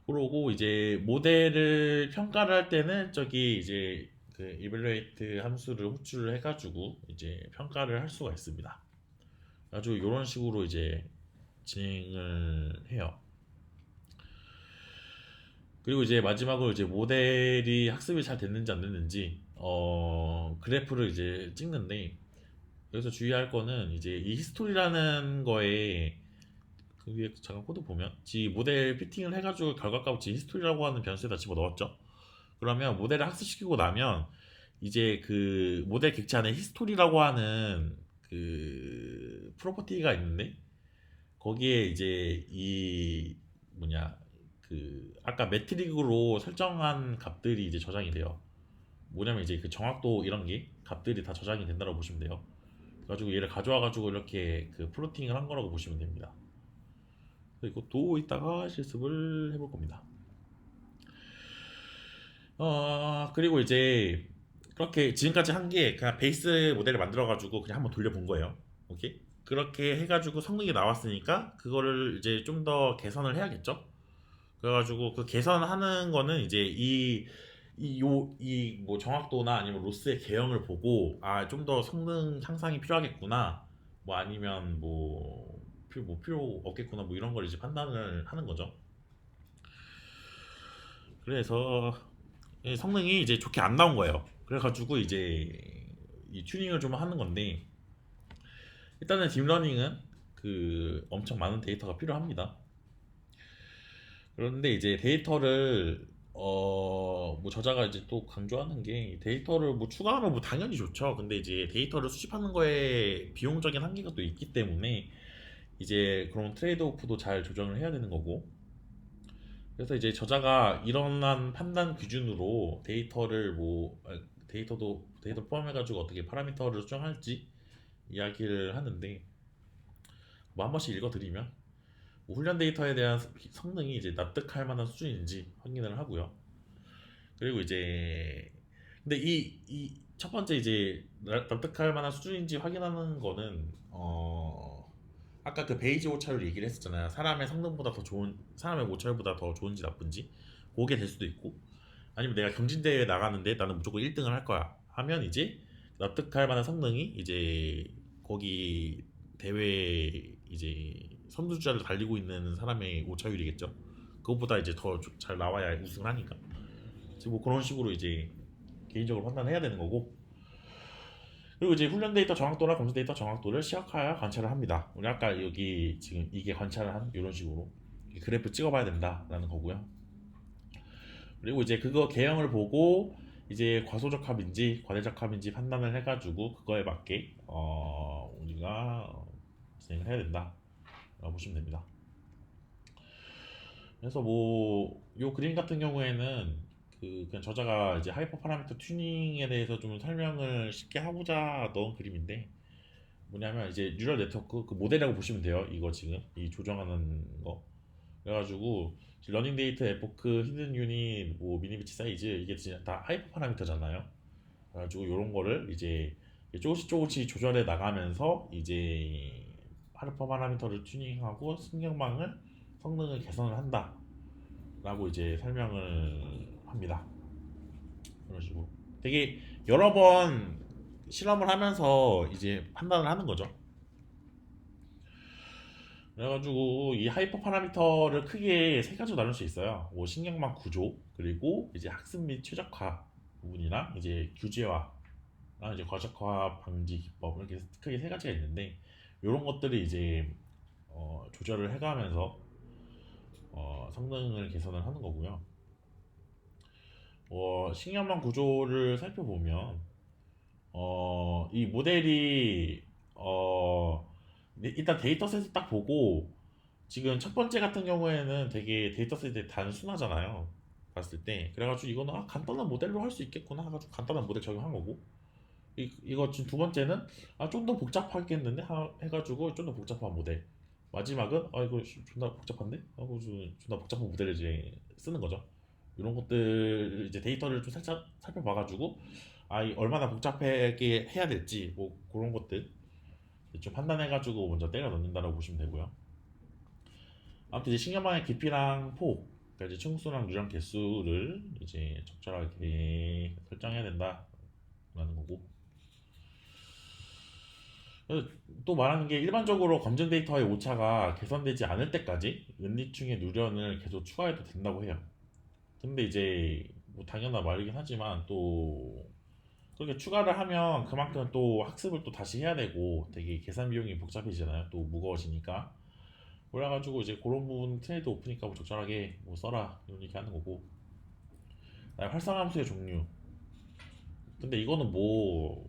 그러고 이제 모델을 평가를 할 때는 저기 이제 그 evaluate 함수를 호출을 해가지고 이제 평가를 할 수가 있습니다. 아주 이런 식으로 이제 진행을 해요. 그리고 이제 마지막으로 이제 모델이 학습이 잘 됐는지 안 됐는지 그래프를 이제 찍는데 여기서 주의할 거는 이제 이 히스토리라는 거에 그 위에 잠깐 코드 보면 지 모델 피팅을 해가지고 결과값을 히스토리라고 하는 변수에다 집어넣었죠. 그러면 모델을 학습시키고 나면 이제 그 모델 객체 안에 히스토리라고 하는 그 프로퍼티가 있는데 거기에 이제 이 뭐냐 그 아까 매트릭으로 설정한 값들이 이제 저장이 돼요. 뭐냐면 이제 그 정확도 이런 게 값들이 다 저장이 된다고 보시면 돼요. 그래가지고 얘를 가져와가지고 이렇게 그 플로팅을 한 거라고 보시면 됩니다. 이것도 이따가 실습을 해볼 겁니다. 그리고 이제 그렇게 지금까지 한 게 그냥 베이스 모델을 만들어가지고 그냥 한번 돌려본 거예요. 오케이? 그렇게 해가지고 성능이 나왔으니까 그거를 이제 좀 더 개선을 해야겠죠? 그래가지고 그 개선하는 거는 이제 이 뭐 정확도나 아니면 로스의 개형을 보고 좀 더 성능 향상이 필요하겠구나 뭐 아니면 뭐 필요 없겠구나 뭐 이런 걸 이제 판단을 하는 거죠. 그래서 이 성능이 이제 좋게 안 나온 거예요. 그래가지고 이제 이 튜닝을 좀 하는 건데 일단은 딥러닝은 그 엄청 많은 데이터가 필요합니다. 그런데 이제 데이터를 뭐 저자가 이제 또 강조하는 게 데이터를 뭐 추가하면 뭐 당연히 좋죠. 근데 이제 데이터를 수집하는 거에 비용적인 한계가 또 있기 때문에 이제 그런 트레이드오프도 잘 조정을 해야 되는 거고. 그래서 이제 저자가 이러한 판단 기준으로 데이터를 데이터 포함해가지고 어떻게 파라미터를 수정할지 이야기를 하는데 뭐 한 번씩 읽어드리면 뭐 훈련 데이터에 대한 성능이 이제 납득할 만한 수준인지 확인을 하고요. 그리고 이제 근데 이 첫 번째 이제 납득할 만한 수준인지 확인하는 거는 아까 그 베이지 오차율 얘기를 했었잖아요. 사람의 오차율보다 더 좋은지 나쁜지 그게 될 수도 있고 아니면 내가 경진대회에 나가는데 나는 무조건 1등을 할 거야 하면 이제 납득할 만한 성능이 이제 거기 대회 이제 선두주자를 달리고 있는 사람의 오차율이겠죠. 그것보다 이제 더 잘 나와야 우승을 하니까. 뭐 그런 식으로 이제 개인적으로 판단해야 되는 거고. 그리고 이제 훈련 데이터 정확도나 검수 데이터 정확도를 시각화하여 관찰을 합니다. 우리 아까 여기 지금 이게 관찰을 한 이런 식으로 그래프 찍어봐야 된다라는 거고요. 그리고 이제 그거 개형을 보고 이제 과소적합인지 과대적합인지 판단을 해가지고 그거에 맞게 우리가 진행을 해야 된다라고 보시면 됩니다. 그래서 뭐 요 그림 같은 경우에는 그냥 저자가 이제 하이퍼 파라미터 튜닝에 대해서 좀 설명을 쉽게 하고자 넣은 그림인데 뭐냐면 이제 뉴럴 네트워크 그 모델이라고 보시면 돼요. 이거 지금 이 조정하는 거. 그래가지고 러닝 데이터, 에포크, 히든 유닛, 뭐 미니 비치 사이즈 이게 진짜 다 하이퍼 파라미터잖아요. 그래가지고 이런 거를 이제 조금씩 조절해 나가면서 이제 하이퍼 파라미터를 튜닝하고 성능을 개선을 한다라고 이제 설명을 합니다. 그런 식으로 되게 여러 번 실험을 하면서 이제 판단을 하는 거죠. 그래가지고 이 하이퍼 파라미터를 크게 세 가지로 나눌 수 있어요. 뭐 신경망 구조, 그리고 이제 학습 및 최적화 부분이랑 이제 규제화랑 이제 과적화 방지 기법 이렇게 크게 세 가지가 있는데 이런 것들이 이제 조절을 해가면서 성능을 개선을 하는 거고요. 신경망 구조를 살펴보면 이 모델이 일단 데이터셋을 딱 보고 지금 첫 번째 같은 경우에는 되게 데이터셋이 단순하잖아요. 봤을 때 그래가지고 이거는 간단한 모델로 할 수 있겠구나 해가지고 간단한 모델 적용한 거고 이거 지금 두 번째는 좀 더 복잡하겠는데 해가지고 좀 더 복잡한 모델 마지막은 이거 존나 복잡한데 하고 존나 복잡한 모델을 이제 쓰는 거죠. 이런 것들 이제 데이터를 좀 살짝 살펴봐가지고 얼마나 복잡하게 해야 될지 뭐 그런 것들 좀 판단해가지고 먼저 때려 넣는다라고 보시면 되고요. 아무튼 이제 신경망의 깊이랑 폭, 그러니까 이제 층수랑 유형 개수를 이제 적절하게 설정해야 된다라는 거고. 그래서 또 말하는 게 일반적으로 검증 데이터의 오차가 개선되지 않을 때까지 은리층의 누련을 계속 추가해도 된다고 해요. 근데 이제 뭐 당연한 말이긴 하지만 또 그렇게 추가를 하면 그만큼 또 학습을 또 다시 해야 되고 되게 계산 비용이 복잡해지잖아요. 또 무거워지니까. 그래가지고 이제 그런 부분 트레이드 오프니까 뭐 적절하게 뭐 써라 이런 얘기 하는 거고. 활성함수의 종류. 근데 이거는 뭐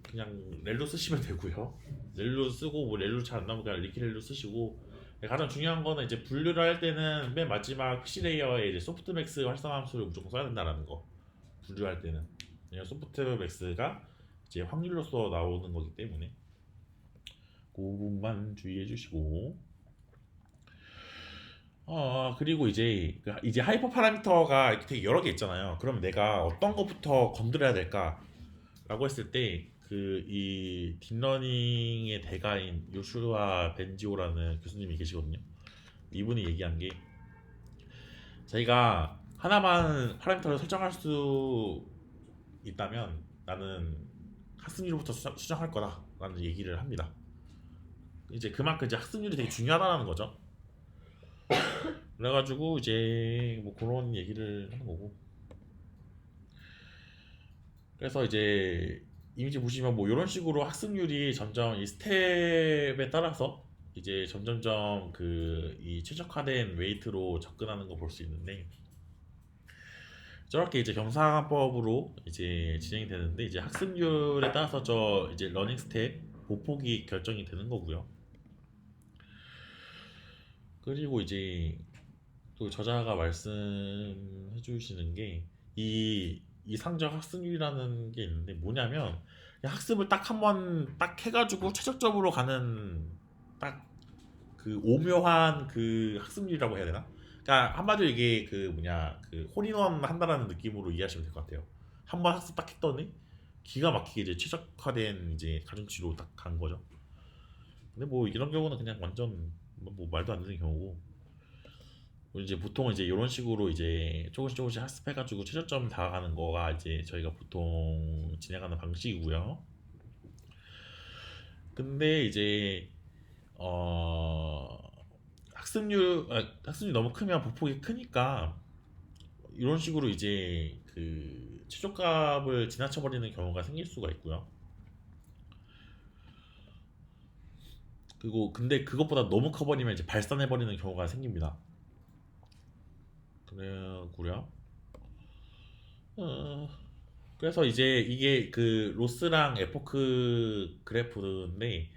그냥 렐로 쓰시면 되고요. 렐로 쓰고 뭐 렐로 잘 안 나오면 그냥 리키렐로 쓰시고 가장 중요한 거는 이제 분류를 할 때는 맨 마지막 PC 레이어에 이제 소프트맥스 활성함수를 무조건 써야 된다라는 거. 분류할 때는 왜냐면 소프트맥스가 이제 확률로서 나오는 거기 때문에 그 부분만 주의해 주시고 그리고 이제 하이퍼 파라미터가 되게 여러 개 있잖아요. 그럼 내가 어떤 것부터 건드려야 될까라고 했을 때 이 딥러닝의 대가인 요슈아 벤지오라는 교수님이 계시거든요. 이분이 얘기한 게 자기가 하나만 파라미터를 설정할 수 있다면 나는 카스미로부터 수정할 거다라는 얘기를 합니다. 이제 그만큼 이제 학습률이 되게 중요하다는 거죠. 그래가지고 이제 뭐 그런 얘기를 하는 거고. 그래서 이제 이미지 보시면 뭐 이런 식으로 학습률이 점점 이 스텝에 따라서 이제 점점점 그 이 최적화된 웨이트로 접근하는 거 볼 수 있는데, 저렇게 이제 경사법으로 이제 진행이 되는데, 이제 학습률에 따라서 저 이제 러닝 스텝 보폭이 결정이 되는 거고요. 그리고 이제 또 저자가 말씀해 주시는 게 이 상적 학습률이라는 게 있는데, 뭐냐면 그냥 학습을 딱 한 번 딱 해가지고 최적적으로 가는 딱 그 오묘한 그 학습률이라고 해야 되나? 그러니까 한마디로 이게 그 뭐냐 그 홀인원 한다라는 느낌으로 이해하시면 될 것 같아요. 한 번 학습 딱 했더니 기가 막히게 이제 최적화된 이제 가중치로 딱 간 거죠. 근데 뭐 이런 경우는 그냥 완전 뭐 말도 안 되는 경우고, 이제 보통 이제 이런 식으로 이제 조금씩 조금씩 학습해가지고 최저점 다가가는 거가 이제 저희가 보통 진행하는 방식이고요. 근데 이제 어 학습률 너무 크면 보폭이 크니까 이런 식으로 이제 그 최저값을 지나쳐 버리는 경우가 생길 수가 있고요. 그리고 근데 그것보다 너무 커버리면 이제 발산해 버리는 경우가 생깁니다. 그래고요. 어, 그래서 이제 이게 그 로스랑 에포크 그래프인데,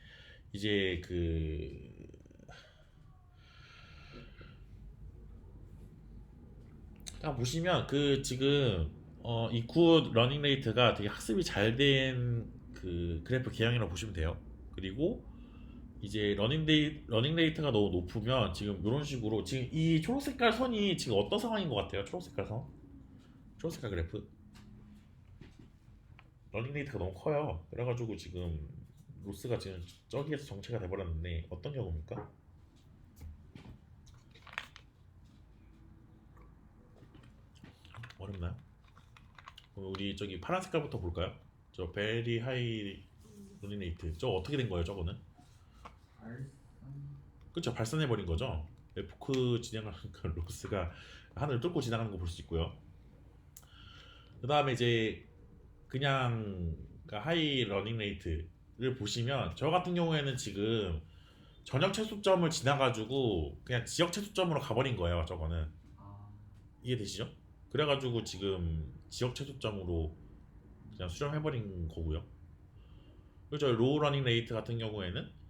이제 그 딱 보시면 그 지금 이 굿 러닝 레이트가 되게 학습이 잘 된 그 그래프 개형이라고 보시면 돼요. 그리고 이제 러닝 레이트가 너무 높으면 지금 이런 식으로 지금 이 초록색깔 선이 지금 어떤 상황인 것 같아요? 초록색깔 선, 초록색깔 그래프. 러닝 레이트가 너무 커요. 그래가지고 지금 로스가 지금 저기에서 정체가 돼버렸는데, 어떤 경우입니까? 어렵나요? 그럼 우리 저기 파란 색깔부터 볼까요? 저 베리 하이 러닝 레이트 저거 어떻게 된 거예요? 저거는 그쵸, 발산해버린 거죠. 포크 진행하는 그 로스가 하늘을 뚫고 지나가는 거 볼 수 있고요. 그 다음에 이제 그냥 그 하이 러닝 레이트를 보시면, 저 같은 경우에는 지금 전역 최소점을 지나가지고 그냥 지역 최소점으로 가버린 거예요. 저거는 이해되시죠? 그래가지고 지금 지역 최소점으로 그냥 수렴해버린 거고요. 그리고 저 로우 러닝 레이트 같은 경우에는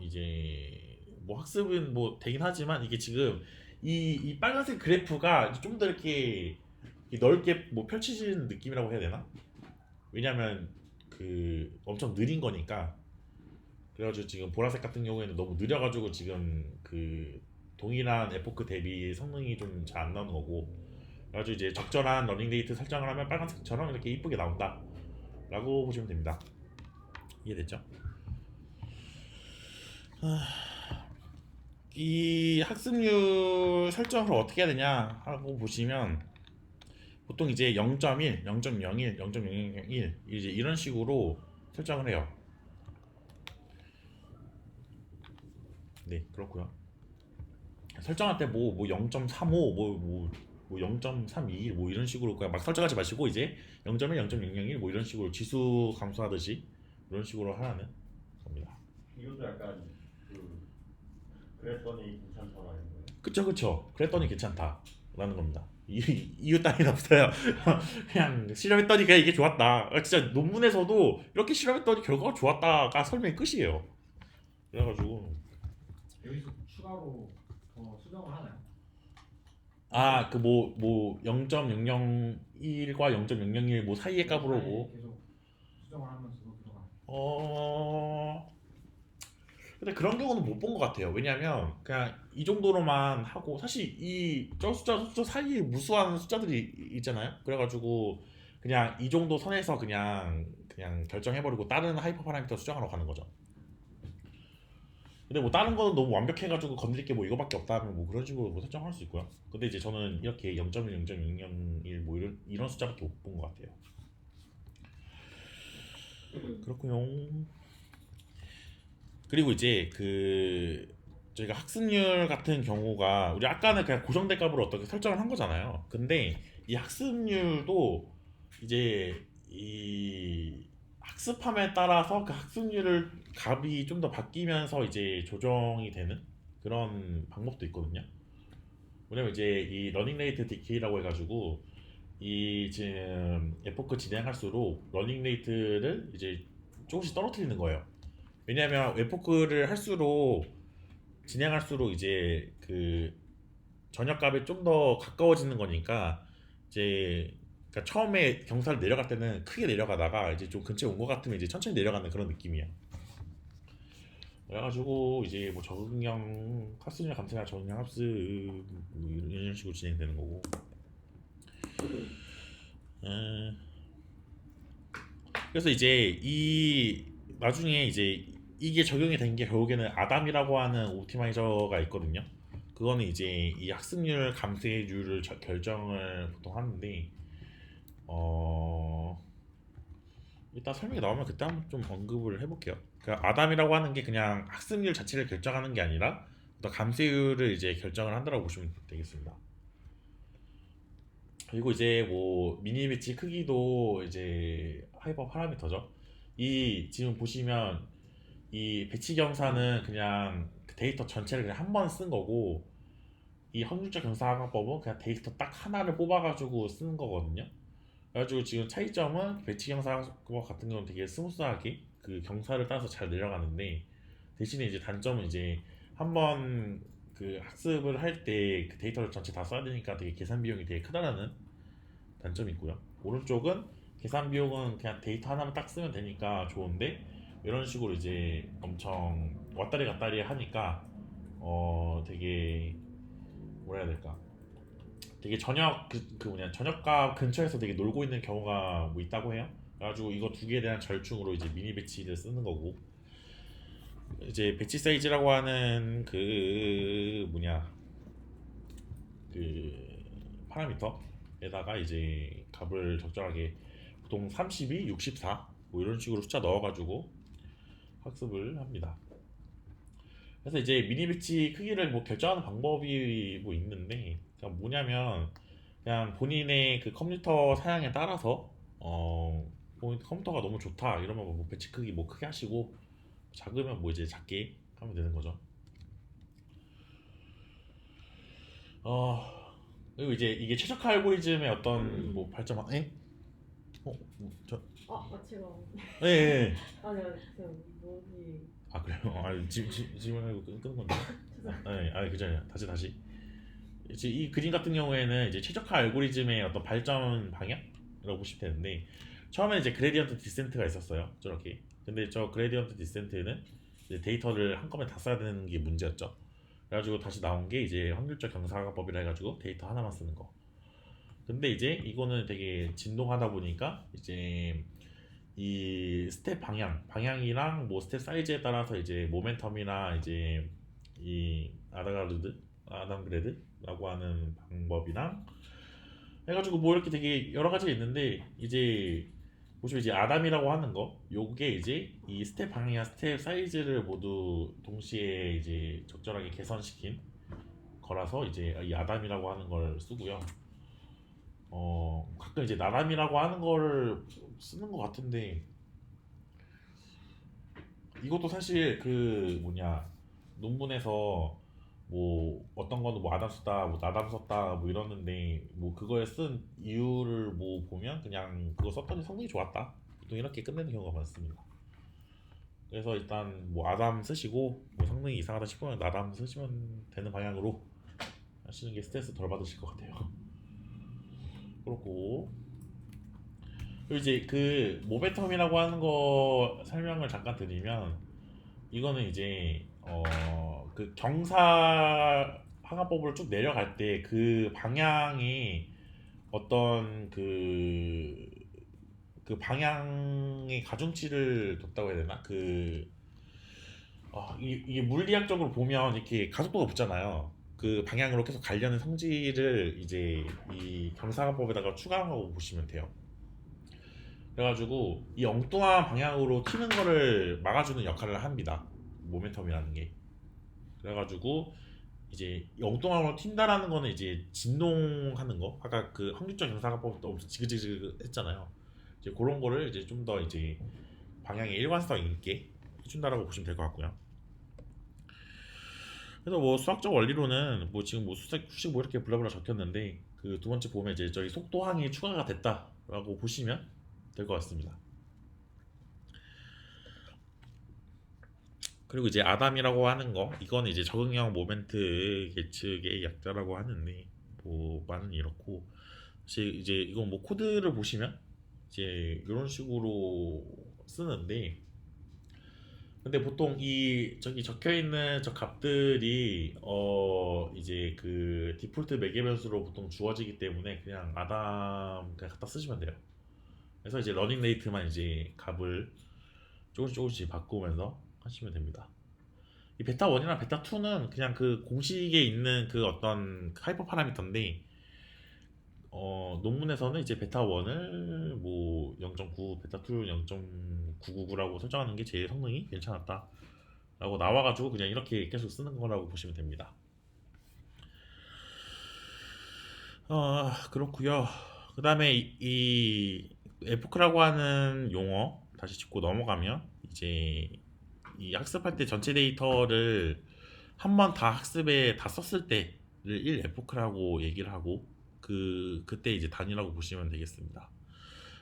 이제 뭐 학습은 뭐 되긴 하지만, 이게 지금 이 빨간색 그래프가 좀 더 이렇게 넓게 뭐 펼쳐지는 느낌이라고 해야 되나? 왜냐면 그 엄청 느린 거니까. 그래가지고 지금 보라색 같은 경우에는 너무 느려가지고 지금 그 동일한 에포크 대비 성능이 좀 잘 안 나오는 거고, 그래가지고 이제 적절한 러닝 데이트 설정을 하면 빨간색처럼 이렇게 이쁘게 나온다 라고 보시면 됩니다. 이해됐죠? 이 학습률 설정을 어떻게 해야 되냐 하고 보시면, 보통 이제 0.1, 0.01, 0.001 이제 이런 식으로 설정을 해요. 네, 그렇고요. 설정할 때 뭐 0.35, 뭐 0.321 뭐 이런 식으로 그냥 막 설정하지 마시고, 이제 0.1, 0.001 뭐 이런 식으로 지수 감소하듯이 이런 식으로 하라는 겁니다. 이것도 약간 그랬더니 괜찮더라는 거예요. 그쵸. 그랬더니 괜찮다라는 겁니다. 이유 따윈 없어요. 그냥 실험했더니 그냥 이게 좋았다. 진짜 논문에서도 이렇게 실험했더니 결과가 좋았다가 설명이 끝이에요. 그래가지고 여기서 추가로 더 수정을 하나요? 그 뭐 0.001과 0.001 뭐 사이의 값으로 뭐 계속 수정을 하면서도 들어가요. 근데 그런 경우는 못 본 것 같아요. 왜냐면 그냥 이 정도로만 하고, 사실 이 저 숫자 저 숫자 사이에 무수한 숫자들이 있잖아요. 그래가지고 그냥 이 정도 선에서 그냥 결정해버리고 다른 하이퍼 파라미터 수정하러 가는 거죠. 근데 뭐 다른 거는 너무 완벽해가지고 건드릴 게 뭐 이거밖에 없다면 뭐 그런 식으로 뭐 설정할 수 있고요. 근데 이제 저는 이렇게 0.1, 0.001 뭐 이런 숫자밖에 못 본 것 같아요. 그렇고요. 그리고 이제 저희가 학습률 같은 경우가 우리 아까는 그냥 고정된 값으로 어떻게 설정을 한 거잖아요. 근데 이 학습률도 이제 이 학습함에 따라서 그 학습률을 값이 좀 더 바뀌면서 이제 조정이 되는 그런 방법도 있거든요. 왜냐면 이제 이 러닝 레이트 디케이라고 해가지고 이 지금 에포크 진행할수록 러닝 레이트를 이제 조금씩 떨어뜨리는 거예요. 왜냐하면 에포크를 할수록 진행할수록 이제 그 전역값에 좀 더 가까워지는 거니까 이제 그러니까 처음에 경사를 내려갈 때는 크게 내려가다가 이제 좀 근처에 온 것 같으면 이제 천천히 내려가는 그런 느낌이야. 그래가지고 이제 뭐 적응형 합수냐 감소냐 적응형 합수 뭐 이런 식으로 진행되는 거고. 음, 그래서 이제 이 나중에 이제 이게 적용이 된 게 결국에는 아담이라고 하는 옵티마이저가 있거든요. 그거는 이제 이 학습률 감소율을 결정을 보통 하는데 어 일단 설명이 나오면 그때 한번 좀 언급을 해볼게요. 그러니까 아담이라고 하는 게 그냥 학습률 자체를 결정하는 게 아니라 또 감소율을 이제 결정을 한다고 보시면 되겠습니다. 그리고 이제 뭐 미니 배치 크기도 이제 하이퍼 파라미터죠. 이 지금 보시면 이 배치 경사는 그냥 그 데이터 전체를 그냥 한 번 쓴 거고 이 확률적 경사화법은 그냥 데이터 딱 하나를 뽑아가지고 쓰는 거거든요. 그래가지고 지금 차이점은 배치 경사법 같은 경우는 되게 스무스하게 그 경사를 따서 잘 내려가는데 대신에 이제 단점은 이제 한번 그 학습을 할 때 그 데이터를 전체 다 써야 되니까 되게 계산 비용이 되게 크다라는 단점이 있고요. 오른쪽은 계산 비용은 그냥 데이터 하나만 딱 쓰면 되니까 좋은데 이런 식으로 이제 엄청 왔다리 갔다리 하니까 되게 뭐라 해야 될까? 되게 그 뭐냐 저녁값 근처에서 되게 놀고 있는 경우가 뭐 있다고 해요. 그래가지고 이거 두 개에 대한 절충으로 이제 미니 배치를 쓰는 거고 이제 배치 사이즈라고 하는 그 뭐냐 그 파라미터에다가 이제 값을 적절하게 보통 32, 64 뭐 이런 식으로 숫자 넣어가지고 학습을 합니다. 그래서 이제 미니 배치 크기를 뭐 결정하는 방법이 뭐 있는데 그냥 뭐냐면 그냥 본인의 그 컴퓨터 사양에 따라서 뭐 컴퓨터가 너무 좋다 이러면 뭐 배치 크기 뭐 크게 하시고 작으면 뭐 이제 작게 하면 되는 거죠. 어 그리고 이제 이게 최적화 알고리즘의 어떤 뭐 발전 에? 저 마치가. 예, 예. 예. 아니야, 지금 목이. 아 그래요? 지금 하고 끄는 건데. 그잖아요. 다시. 이제 이 그림 같은 경우에는 이제 최적화 알고리즘의 어떤 발전 방향이라고 보시면 되는데 처음에 이제 그레디언트 디센트가 있었어요. 저렇게. 근데 저 그레디언트 디센트는 이제 데이터를 한꺼번에 다 써야 되는 게 문제였죠. 그래가지고 다시 나온 게 이제 확률적 경사화법이라 해가지고 데이터 하나만 쓰는 거. 근데 이제 이거는 되게 진동하다 보니까 이제 이 스텝 방향이랑 뭐 스텝 사이즈에 따라서 이제 모멘텀이나 이제 이 아담그레드라고 하는 방법이랑 해가지고 뭐 이렇게 되게 여러 가지가 있는데 이제 보시면 이제 아담이라고 하는 거 요게 이제 이 스텝 방향이나 스텝 사이즈를 모두 동시에 이제 적절하게 개선시킨 거라서 이제 이 아담이라고 하는 걸 쓰고요. 가끔 이제 나담이라고 하는 거를 쓰는 것 같은데 이것도 사실 그 뭐냐 논문에서 뭐 어떤 거는 뭐 아담 썼다, 뭐 나담 썼다, 뭐 이러는데 뭐 그거에 쓴 이유를 뭐 보면 그냥 그거 썼더니 성능이 좋았다. 보통 이렇게 끝내는 경우가 많습니다. 그래서 일단 뭐 아담 쓰시고 뭐 성능이 이상하다 싶으면 나담 쓰시면 되는 방향으로 하시는 게 스트레스 덜 받으실 것 같아요. 그렇고 그리고 이제 그 모멘텀이라고 하는 거 설명을 잠깐 드리면 이거는 이제 그 경사 항화법으로 쭉 내려갈 때 그 방향이 어떤 그 방향의 가중치를 뒀다고 해야 되나 이게 물리학적으로 보면 이렇게 가속도가 붙잖아요. 그 방향으로 계속 가려는 성질을 이제 이 경사항법에다가 추가한 거고 보시면 돼요. 그래가지고 이 엉뚱한 방향으로 튀는 거를 막아주는 역할을 합니다. 모멘텀이라는 게. 그래가지고 이제 엉뚱함으로 튄다라는 거는 이제 진동하는 거. 아까 그 확률적 경사가법도 엄청 지그지그 했잖아요. 이제 그런 거를 이제 좀 더 이제 방향의 일관성 있게 해준다라고 보시면 될 것 같고요. 그래서 뭐 수학적 원리로는 뭐 지금 뭐 수식 뭐 이렇게 블라블라 적혔는데 그 두 번째 보면 이제 저희 속도항이 추가가 됐다라고 보시면 될 것 같습니다. 그리고 이제 아담이라고 하는 거 이건 이제 적응형 모멘트 예측의 약자라고 하는데 뭐 말은 이렇고 사실 이제 이건 뭐 코드를 보시면 이제 이런 식으로 쓰는데 근데 보통 이 저기 적혀 있는 저 값들이 이제 그 디폴트 매개 변수로 보통 주어지기 때문에 그냥 아담 그냥 갖다 쓰시면 돼요. 그래서 이제 러닝 레이트만 이제 값을 조금씩 바꾸면서 하시면 됩니다. 이 베타 1이랑 베타 2는 그냥 그 공식에 있는 그 어떤 하이퍼 파라미터인데 논문에서는 이제 베타 1을 뭐 0.9, 베타 2 0.999라고 설정하는 게 제일 성능이 괜찮았다 라고 나와가지고 그냥 이렇게 계속 쓰는 거라고 보시면 됩니다. 그렇고요. 그 다음에 이 에포크라고 하는 용어 다시 짚고 넘어가면 이제 이 학습할 때 전체 데이터를 한 번 다 학습에 다 썼을 때를 1 에포크라고 얘기를 하고 그때 이제 단위라고 보시면 되겠습니다.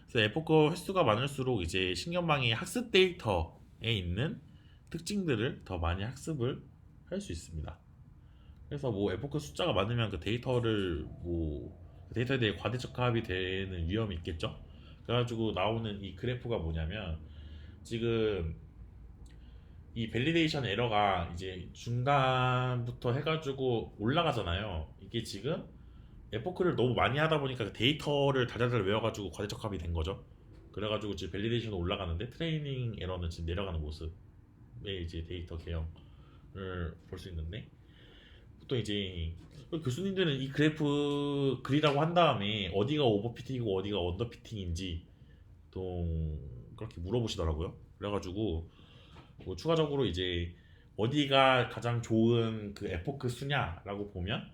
그래서 에포크 횟수가 많을수록 이제 신경망이 학습 데이터에 있는 특징들을 더 많이 학습을 할 수 있습니다. 그래서 뭐 에포크 숫자가 많으면 그 데이터를 뭐 그 데이터에 대해 과대적합이 되는 위험이 있겠죠. 그래가지고 나오는 이 그래프가 뭐냐면 지금 이 밸리데이션 에러가 이제 중간부터 해가지고 올라가잖아요. 이게 지금 에포크를 너무 많이 하다 보니까 그 데이터를 다다들 외워가지고 과대적합이 된 거죠. 그래가지고 지금 밸리데이션은 올라가는데 트레이닝 에러는 지금 내려가는 모습의 이제 데이터 개형을 볼 수 있는데 보통 이제 교수님들은 이 그래프 그리라고 한 다음에 어디가 오버피팅이고 어디가 언더피팅인지 보통 그렇게 물어보시더라고요. 그래가지고 뭐 추가적으로 이제 어디가 가장 좋은 그 에포크 수냐라고 보면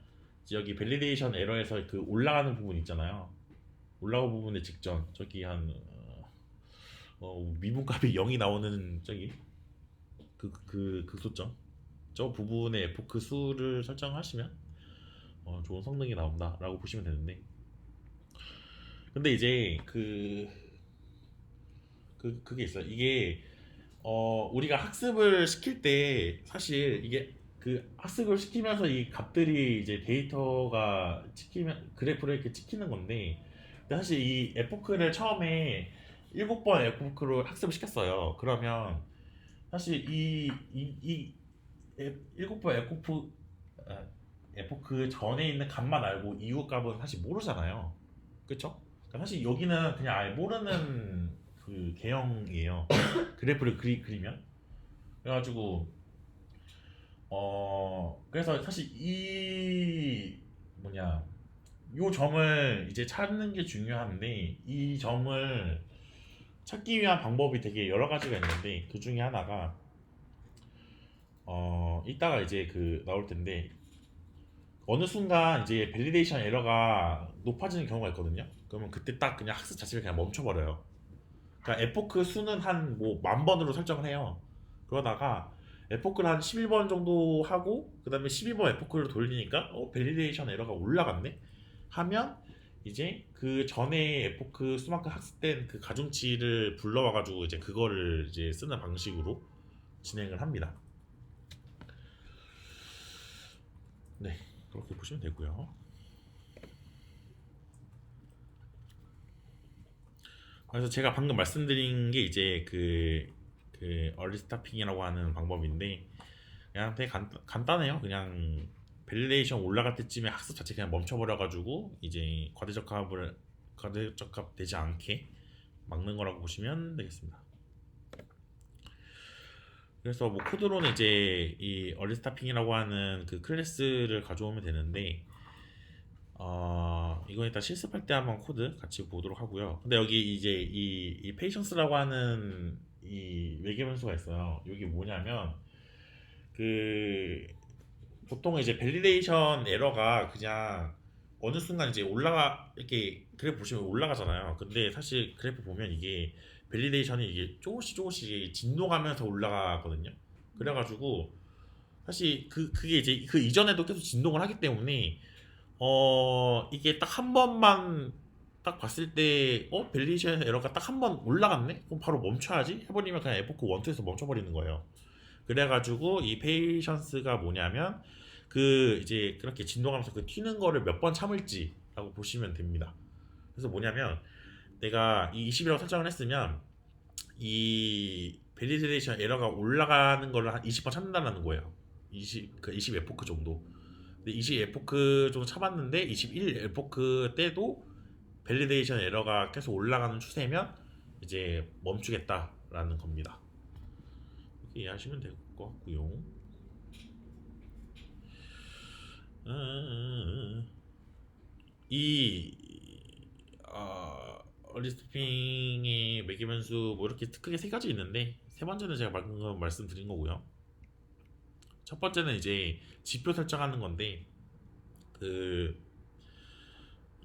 여기 밸리데이션 에러에서 그 올라가는 부분 있잖아요. 올라가는 부분의 직전 저기 한 미분값이 0이 나오는 저기 그 극소점 저 부분의 에포크 수를 설정하시면 좋은 성능이 나온다라고 보시면 되는데 근데 이제 그게 있어요. 이게 우리가 학습을 시킬 때 사실 이게 그 학습을 시키면서 이 값들이 이제 데이터가 찍히면 그래프로 이렇게 찍히는 건데 근데 사실 이 에포크를 처음에 7번 에포크로 학습을 시켰어요. 그러면 사실 이 7번 에포크 전에 있는 값만 알고 이후 값은 사실 모르잖아요. 그쵸? 그러니까 사실 여기는 그냥 아예 모르는 그 개형이에요. 그래프를 그리면 그래가지고 그래서 사실 이 뭐냐 요 점을 이제 찾는 게 중요한데 이 점을 찾기 위한 방법이 되게 여러 가지가 있는데 그 중에 하나가 이따가 이제 그 나올 텐데 어느 순간 이제 밸리데이션 에러가 높아지는 경우가 있거든요. 그러면 그때 딱 그냥 학습 자체를 그냥 멈춰버려요. 그러니까 에포크 수는 한 뭐 10,000번으로 설정을 해요. 그러다가 에포크를 한 11번 정도 하고 그 다음에 12번 에포크를 돌리니까 밸리데이션 에러가 올라갔네 하면 이제 그 전에 에포크 수만큼 학습된 그 가중치를 불러와가지고 이제 그거를 이제 쓰는 방식으로 진행을 합니다. 네, 그렇게 보시면 되고요. 그래서 제가 방금 말씀드린 게 이제 그 얼리 스타핑이라고 하는 방법인데 그냥 되게 간단해요. 그냥 밸리데이션 올라갈 때쯤에 학습 자체 그냥 멈춰버려가지고 이제 과대적합 되지 않게 막는 거라고 보시면 되겠습니다. 그래서 뭐 코드로는 이제 이 얼리 스타핑이라고 하는 그 클래스를 가져오면 되는데 이건 일단 실습할 때 한번 코드 같이 보도록 하고요. 근데 여기 이제 이 페이션스라고 하는 이 외계 변수가 있어요. 이게 뭐냐면 그 보통 이제 밸리데이션 에러가 그냥 어느 순간 이제 올라가 이렇게 그래프 보시면 올라가잖아요. 근데 사실 그래프 보면 이게 밸리데이션이 이게 조금씩 진동하면서 올라가거든요. 그래가지고 사실 그게 이제 그 이전에도 계속 진동을 하기 때문에 이게 딱 한 번만 딱 봤을 때 밸리데이션 에러가 딱 한 번 올라갔네? 그럼 바로 멈춰야지 해버리면 그냥 에포크 1, 2에서 멈춰버리는 거예요. 그래가지고 이 페이션스가 뭐냐면 그 이제 그렇게 진동하면서 그 튀는 거를 몇 번 참을지라고 보시면 됩니다. 그래서 뭐냐면 내가 이 20이라고 설정을 했으면 이 밸리데이션 에러가 올라가는 거를 한 20번 참는다는 거예요. 20 에포크 정도. 근데 20 에포크 정도 참았는데 21 에포크 때도 밸리데이션 에러가 계속 올라가는 추세면 이제 멈추겠다라는 겁니다. 이렇게 이해하시면 될 것 같고요. 이 얼리스토핑의 매개 변수 뭐 이렇게 크게 세 가지 있는데 세 번째는 제가 방금 말씀드린 거고요. 첫 번째는 이제 지표 설정하는 건데 그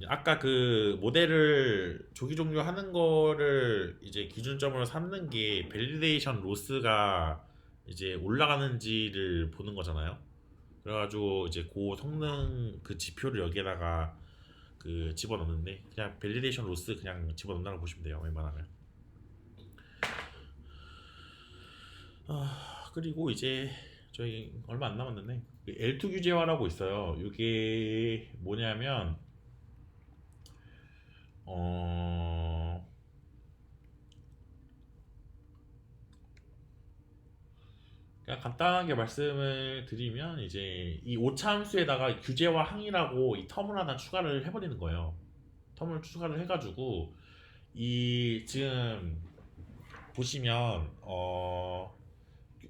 아까 그 모델을 조기 종료하는 거를 이제 기준점으로 삼는 게 밸리데이션 로스가 이제 올라가는지를 보는 거잖아요. 그래가지고 이제 그 성능 그 지표를 여기에다가 그 집어넣는데 그냥 밸리데이션 로스 그냥 집어넣는다고 보시면 돼요. 웬만하면. 그리고 이제 저희 얼마 안 남았는데 L2 규제화라고 있어요. 이게 뭐냐면 그냥 간단하게 말씀을 드리면 이제 이 오차함수에다가 규제와 항이라고 이 텀을 하나 추가를 해버리는 거예요. 텀을 추가를 해가지고 이 지금 보시면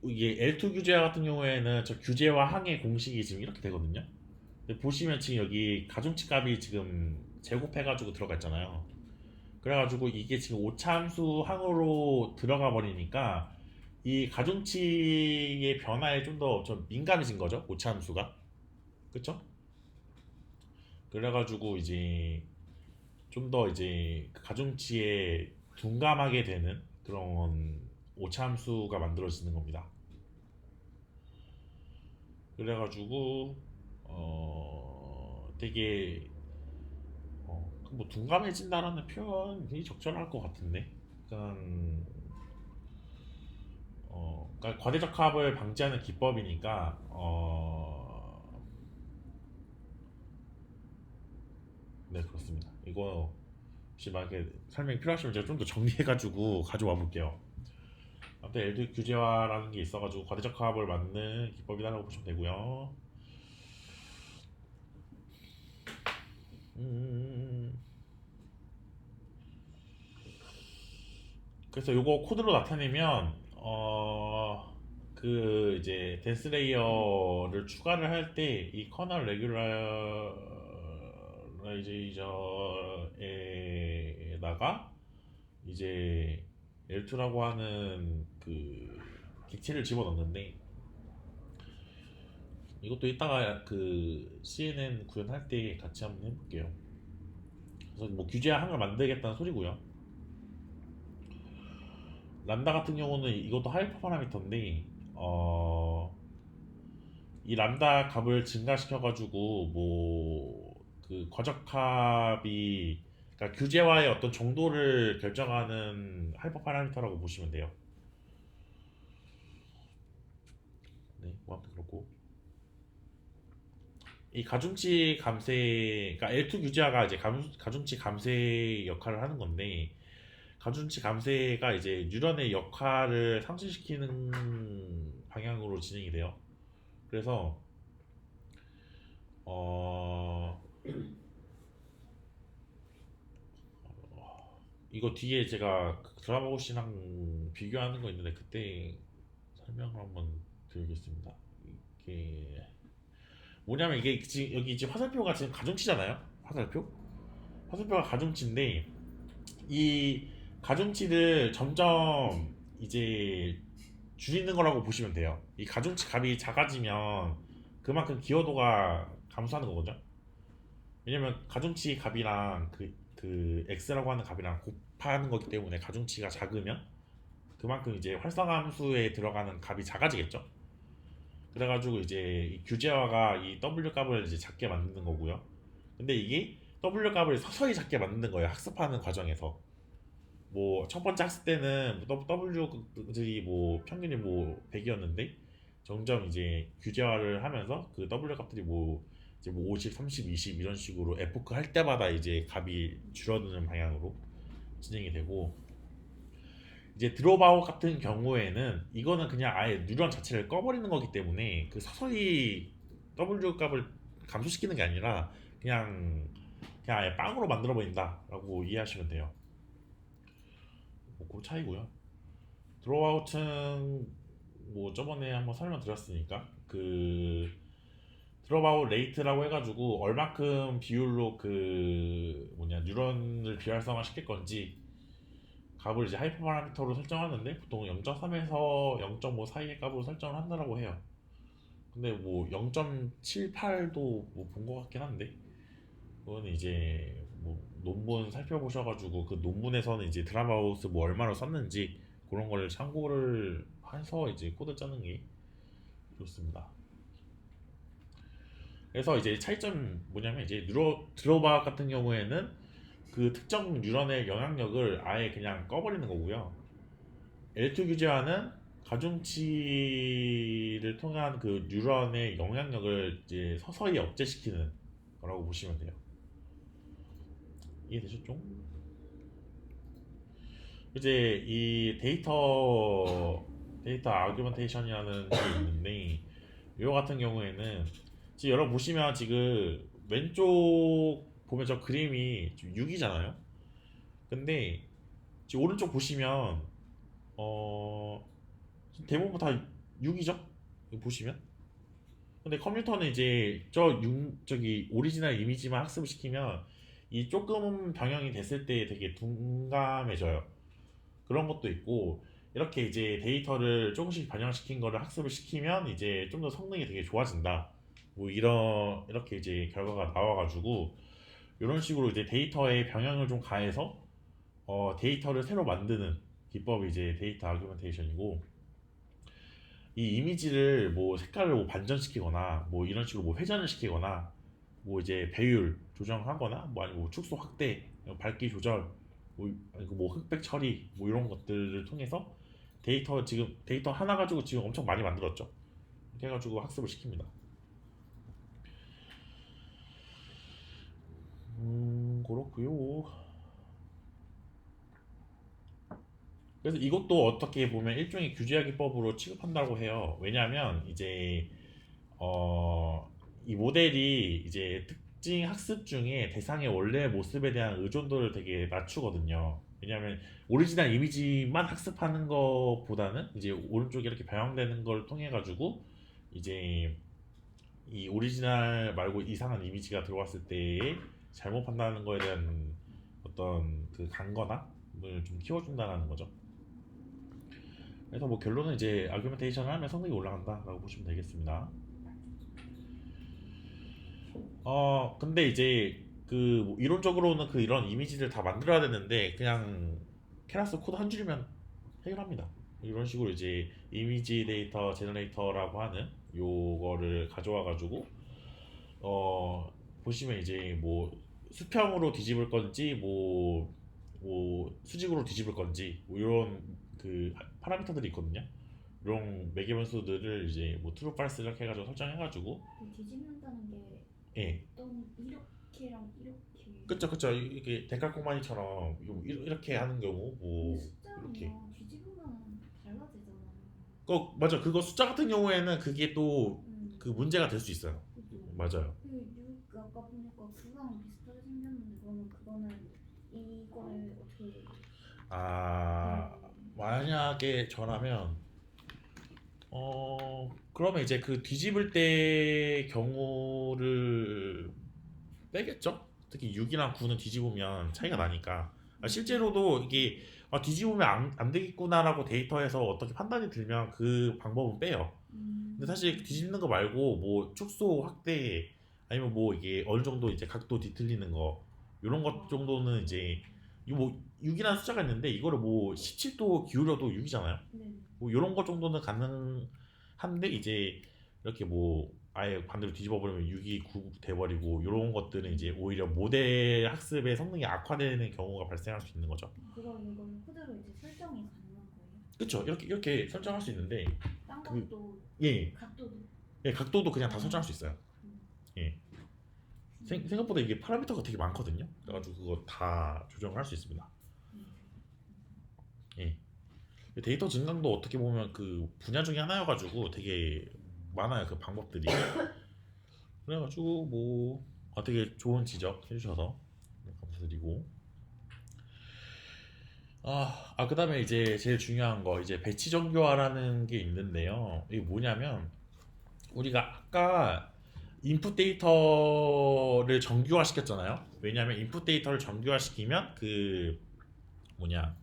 이게 L2 규제화 같은 경우에는 저 규제와 항의 공식이 지금 이렇게 되거든요. 근데 보시면 지금 여기 가중치 값이 지금 제곱해가지고 들어가 있잖아요. 그래가지고 이게 지금 오차함수 항으로 들어가 버리니까 이 가중치의 변화에 좀 더 좀 민감해진 거죠. 오차함수가. 그쵸? 그래가지고 이제 좀 더 이제 그 가중치에 둔감하게 되는 그런 오차함수가 만들어지는 겁니다. 그래가지고 되게 뭐 둔감해진다라는 표현이 적절할 것 같은데, 그러니까 과대적합을 방지하는 기법이니까 네 그렇습니다. 이거 혹시 만약에 설명이 필요하시면 제가 좀 더 정리해가지고 가져와 볼게요. 아무튼 L2 규제화라는 게 있어가지고 과대적합을 막는 기법이라고 보시면 되고요. 그래서 요거 코드로 나타내면 그 이제 댄스 레이어를 추가를 할 때 이 커널 레귤라이제이션에다가 이제 L2라고 하는 그 객체를 집어넣는데, 이것도 이따가 그 CNN 구현할 때 같이 한번 해볼게요. 그래서 뭐 규제항을 만들겠다는 소리고요. 람다 같은 경우는 이것도 하이퍼 파라미터인데 이 람다 값을 증가시켜가지고 뭐 그 과적합이 그러니까 규제와의 어떤 정도를 결정하는 하이퍼 파라미터라고 보시면 돼요. 네, 뭐 아무튼 그렇고 이 가중치 감쇄, 그러니까 L2 규제화가 이제 가중치 감쇄 역할을 하는 건데, 가중치 감쇄가 이제 뉴런의 역할을 상실시키는 방향으로 진행이 돼요. 그래서 이거 뒤에 제가 드라마 고시랑 비교하는 거 있는데 그때 설명을 한번 드리겠습니다. 이게 뭐냐면 이게 지금 여기 지금 화살표가 지금 가중치잖아요. 화살표가 가중치인데 이 가중치를 점점 이제 줄이는 거라고 보시면 돼요. 이 가중치 값이 작아지면 그만큼 기여도가 감소하는 거거든요. 왜냐면 가중치 값이랑 그 x라고 하는 값이랑 곱하는 거기 때문에 가중치가 작으면 그만큼 이제 활성화 함수에 들어가는 값이 작아지겠죠. 그래가지고 이제 이 규제화가 이 w 값을 이제 작게 만드는 거고요. 근데 이게 w 값을 서서히 작게 만드는 거예요. 학습하는 과정에서. 뭐 첫 번째 학습 때는 w들이 뭐 평균이 뭐 100이었는데 점점 이제 규제화를 하면서 그 w 값들이 뭐 이제 뭐 50, 30, 20 이런 식으로 에포크 할 때마다 이제 값이 줄어드는 방향으로 진행이 되고, 이제 드롭아웃 같은 경우에는 이거는 그냥 아예 뉴런 자체를 꺼버리는 거기 때문에 그 서서히 w 값을 감소시키는 게 아니라 그냥 아예 빵으로 만들어 버린다라고 이해하시면 돼요. 그 차이고요. 드롭아웃은 뭐 저번에 한번 설명드렸으니까 그 드롭아웃 레이트라고 해가지고 얼마큼 비율로 그 뭐냐 뉴런을 비활성화 시킬 건지 값을 이제 하이퍼 파라미터로 설정하는데 보통 0.3에서 0.5 사이의 값으로 설정을 한다라고 해요. 근데 뭐 0.78도 뭐 본 것 같긴 한데 그거는 이제 뭐 논문 살펴보셔가지고 그 논문에서는 이제 드랍아웃을 뭐 얼마나 썼는지 그런 걸 참고를 해서 이제 코드 짜는 게 좋습니다. 그래서 이제 차이점 뭐냐면 이제 드롭아웃 같은 경우에는 그 특정 뉴런의 영향력을 아예 그냥 꺼버리는 거고요. L2 규제화는 가중치를 통한 그 뉴런의 영향력을 이제 서서히 억제시키는 거라고 보시면 돼요. 이해되셨죠? 이제 이 데이터 아규먼테이션이라는 게 있는데 이거 같은 경우에는 지금 여러분 보시면 지금 왼쪽 보면 저 그림이 6이잖아요. 근데 지금 오른쪽 보시면 대부분 다 6이죠? 보시면. 근데 컴퓨터는 이제 저기 오리지널 이미지만 학습을 시키면 이 조금 변형이 됐을 때 되게 둔감해져요. 그런 것도 있고 이렇게 이제 데이터를 조금씩 변형시킨 거를 학습을 시키면 이제 좀 더 성능이 되게 좋아진다. 뭐 이렇게 이제 결과가 나와가지고 이런 식으로 이제 데이터에 변형을 좀 가해서 데이터를 새로 만드는 기법이 이제 데이터 아규먼테이션이고, 이 이미지를 뭐 색깔을 뭐 반전시키거나 뭐 이런 식으로 뭐 회전을 시키거나 뭐 이제 배율 조정하거나 뭐 아니면 뭐 축소 확대, 밝기 조절, 아니면 뭐 흑백 처리 뭐 이런 것들을 통해서 데이터 하나 가지고 지금 엄청 많이 만들었죠. 이렇게 해가지고 학습을 시킵니다. 그렇고요. 그래서 이것도 어떻게 보면 일종의 규제화 기법으로 취급한다고 해요. 왜냐하면 이제 이 모델이 이제 특징 학습 중에 대상의 원래 모습에 대한 의존도를 되게 낮추거든요. 왜냐하면 오리지널 이미지만 학습하는 것보다는 이제 오른쪽에 이렇게 변형되는 걸 통해 가지고 이제 이 오리지널 말고 이상한 이미지가 들어왔을 때 잘못 판단하는 거에 대한 어떤 그 강건함을 좀 키워준다는 거죠. 그래서 뭐 결론은 이제 아규멘테이션을 하면 성능이 올라간다라고 보시면 되겠습니다. 근데 이제 그뭐 이론적으로는 그 이런 이미지를 다 만들어야 되는데 그냥 케라스 코드 한 줄이면 해결합니다. 이런 식으로 이제 이미지 데이터 제너레이터라고 하는 요거를 가져와 가지고 보시면 이제 뭐 수평으로 뒤집을 건지 뭐 수직으로 뒤집을 건지 뭐 이런 그 파라미터들이 있거든요. 이런 매개 변수들을 이제 뭐 트루 팔스 이렇게 해가지고 설정해가지고 뒤집는다는 게 예 어떤 이렇게랑 이렇게 그쵸 이게 데칼코마니처럼 이렇게 하는 경우 뭐 이렇게 숫자랑 뒤집으면 달라지잖아. 맞아, 그거 숫자 같은 경우에는 그게 또 그 음. 문제가 될 수 있어요. 그죠? 맞아요. 그 아까 보니까 그거랑 비슷하게 생겼는데 그거는 이거를 어떻게 만약에 저라면 그러면 이제 그 뒤집을 때 경우를 빼겠죠? 특히 6이랑 9는 뒤집으면 차이가 나니까. 실제로도 이게 뒤집으면 안 되겠구나라고 데이터에서 어떻게 판단이 들면 그 방법은 빼요. 근데 사실 뒤집는 거 말고 뭐 축소 확대 아니면 뭐 이게 어느 정도 이제 각도 뒤틀리는 거 이런 것 정도는 이제 이거 뭐 6이라는 숫자가 있는데 이거를 뭐 17도 기울여도 6이잖아요. 네. 뭐 이런 것 정도는 가능한데 이제 이렇게 뭐 아예 반대로 뒤집어 버리면 6이 9 돼버리고 이런 것들은 이제 오히려 모델 학습의 성능이 악화되는 경우가 발생할 수 있는 거죠. 그럼 이걸 그대로 이제 설정이 가능한 거예요? 그렇죠. 이렇게 설정할 수 있는데 딴 그- 것도 예, 각도도 예 각도도 그냥 다 설정할 수 있어요. 예. 생각보다 이게 파라미터가 되게 많거든요. 그래가지고 그거 다 조정할 수 있습니다. 예. 데이터 증강도 어떻게 보면 그 분야 중에 하나여가지고 되게 많아요 그 방법들이. 그래가지고 뭐 되게 좋은 지적 해주셔서 감사드리고 그다음에 이제 제일 중요한 거 이제 배치 정교화라는 게 있는데요. 이게 뭐냐면 우리가 아까 인풋 데이터를 정규화 시켰잖아요. 왜냐하면 인풋 데이터를 정규화 시키면 그 뭐냐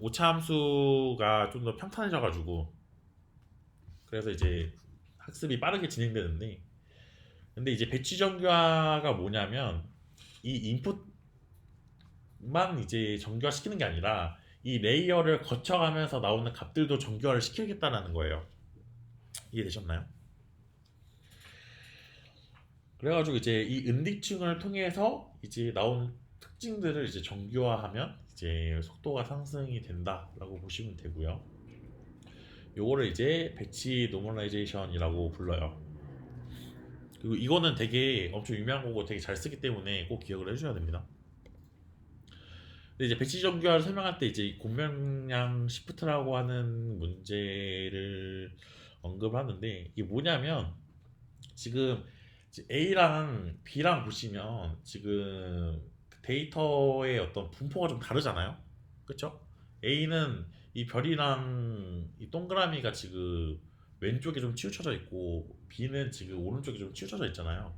오차 함수가 좀 더 평탄해져가지고 그래서 이제 학습이 빠르게 진행되는데 근데 이제 배치 정규화가 뭐냐면 이 인풋만 이제 정규화 시키는 게 아니라 이 레이어를 거쳐가면서 나오는 값들도 정규화를 시키겠다라는 거예요. 이해되셨나요? 그래가지고 이제 이 은디층을 통해서 이제 나온 특징들을 이제 정규화하면 이제 속도가 상승이 된다라고 보시면 되고요. 요거를 이제 배치 노멀라이제이션이라고 불러요. 그리고 이거는 되게 엄청 유명한 거고 되게 잘 쓰기 때문에 꼭 기억을 해주셔야 됩니다. 근데 이제 배치 정규화를 설명할 때 이제 공명량 시프트라고 하는 문제를 언급하는데 이게 뭐냐면 지금 A랑 B랑 보시면 지금 데이터의 어떤 분포가 좀 다르잖아요. 그쵸? A는 이 별이랑 이 동그라미가 지금 왼쪽에 좀 치우쳐져 있고 B는 지금 오른쪽에 좀 치우쳐져 있잖아요.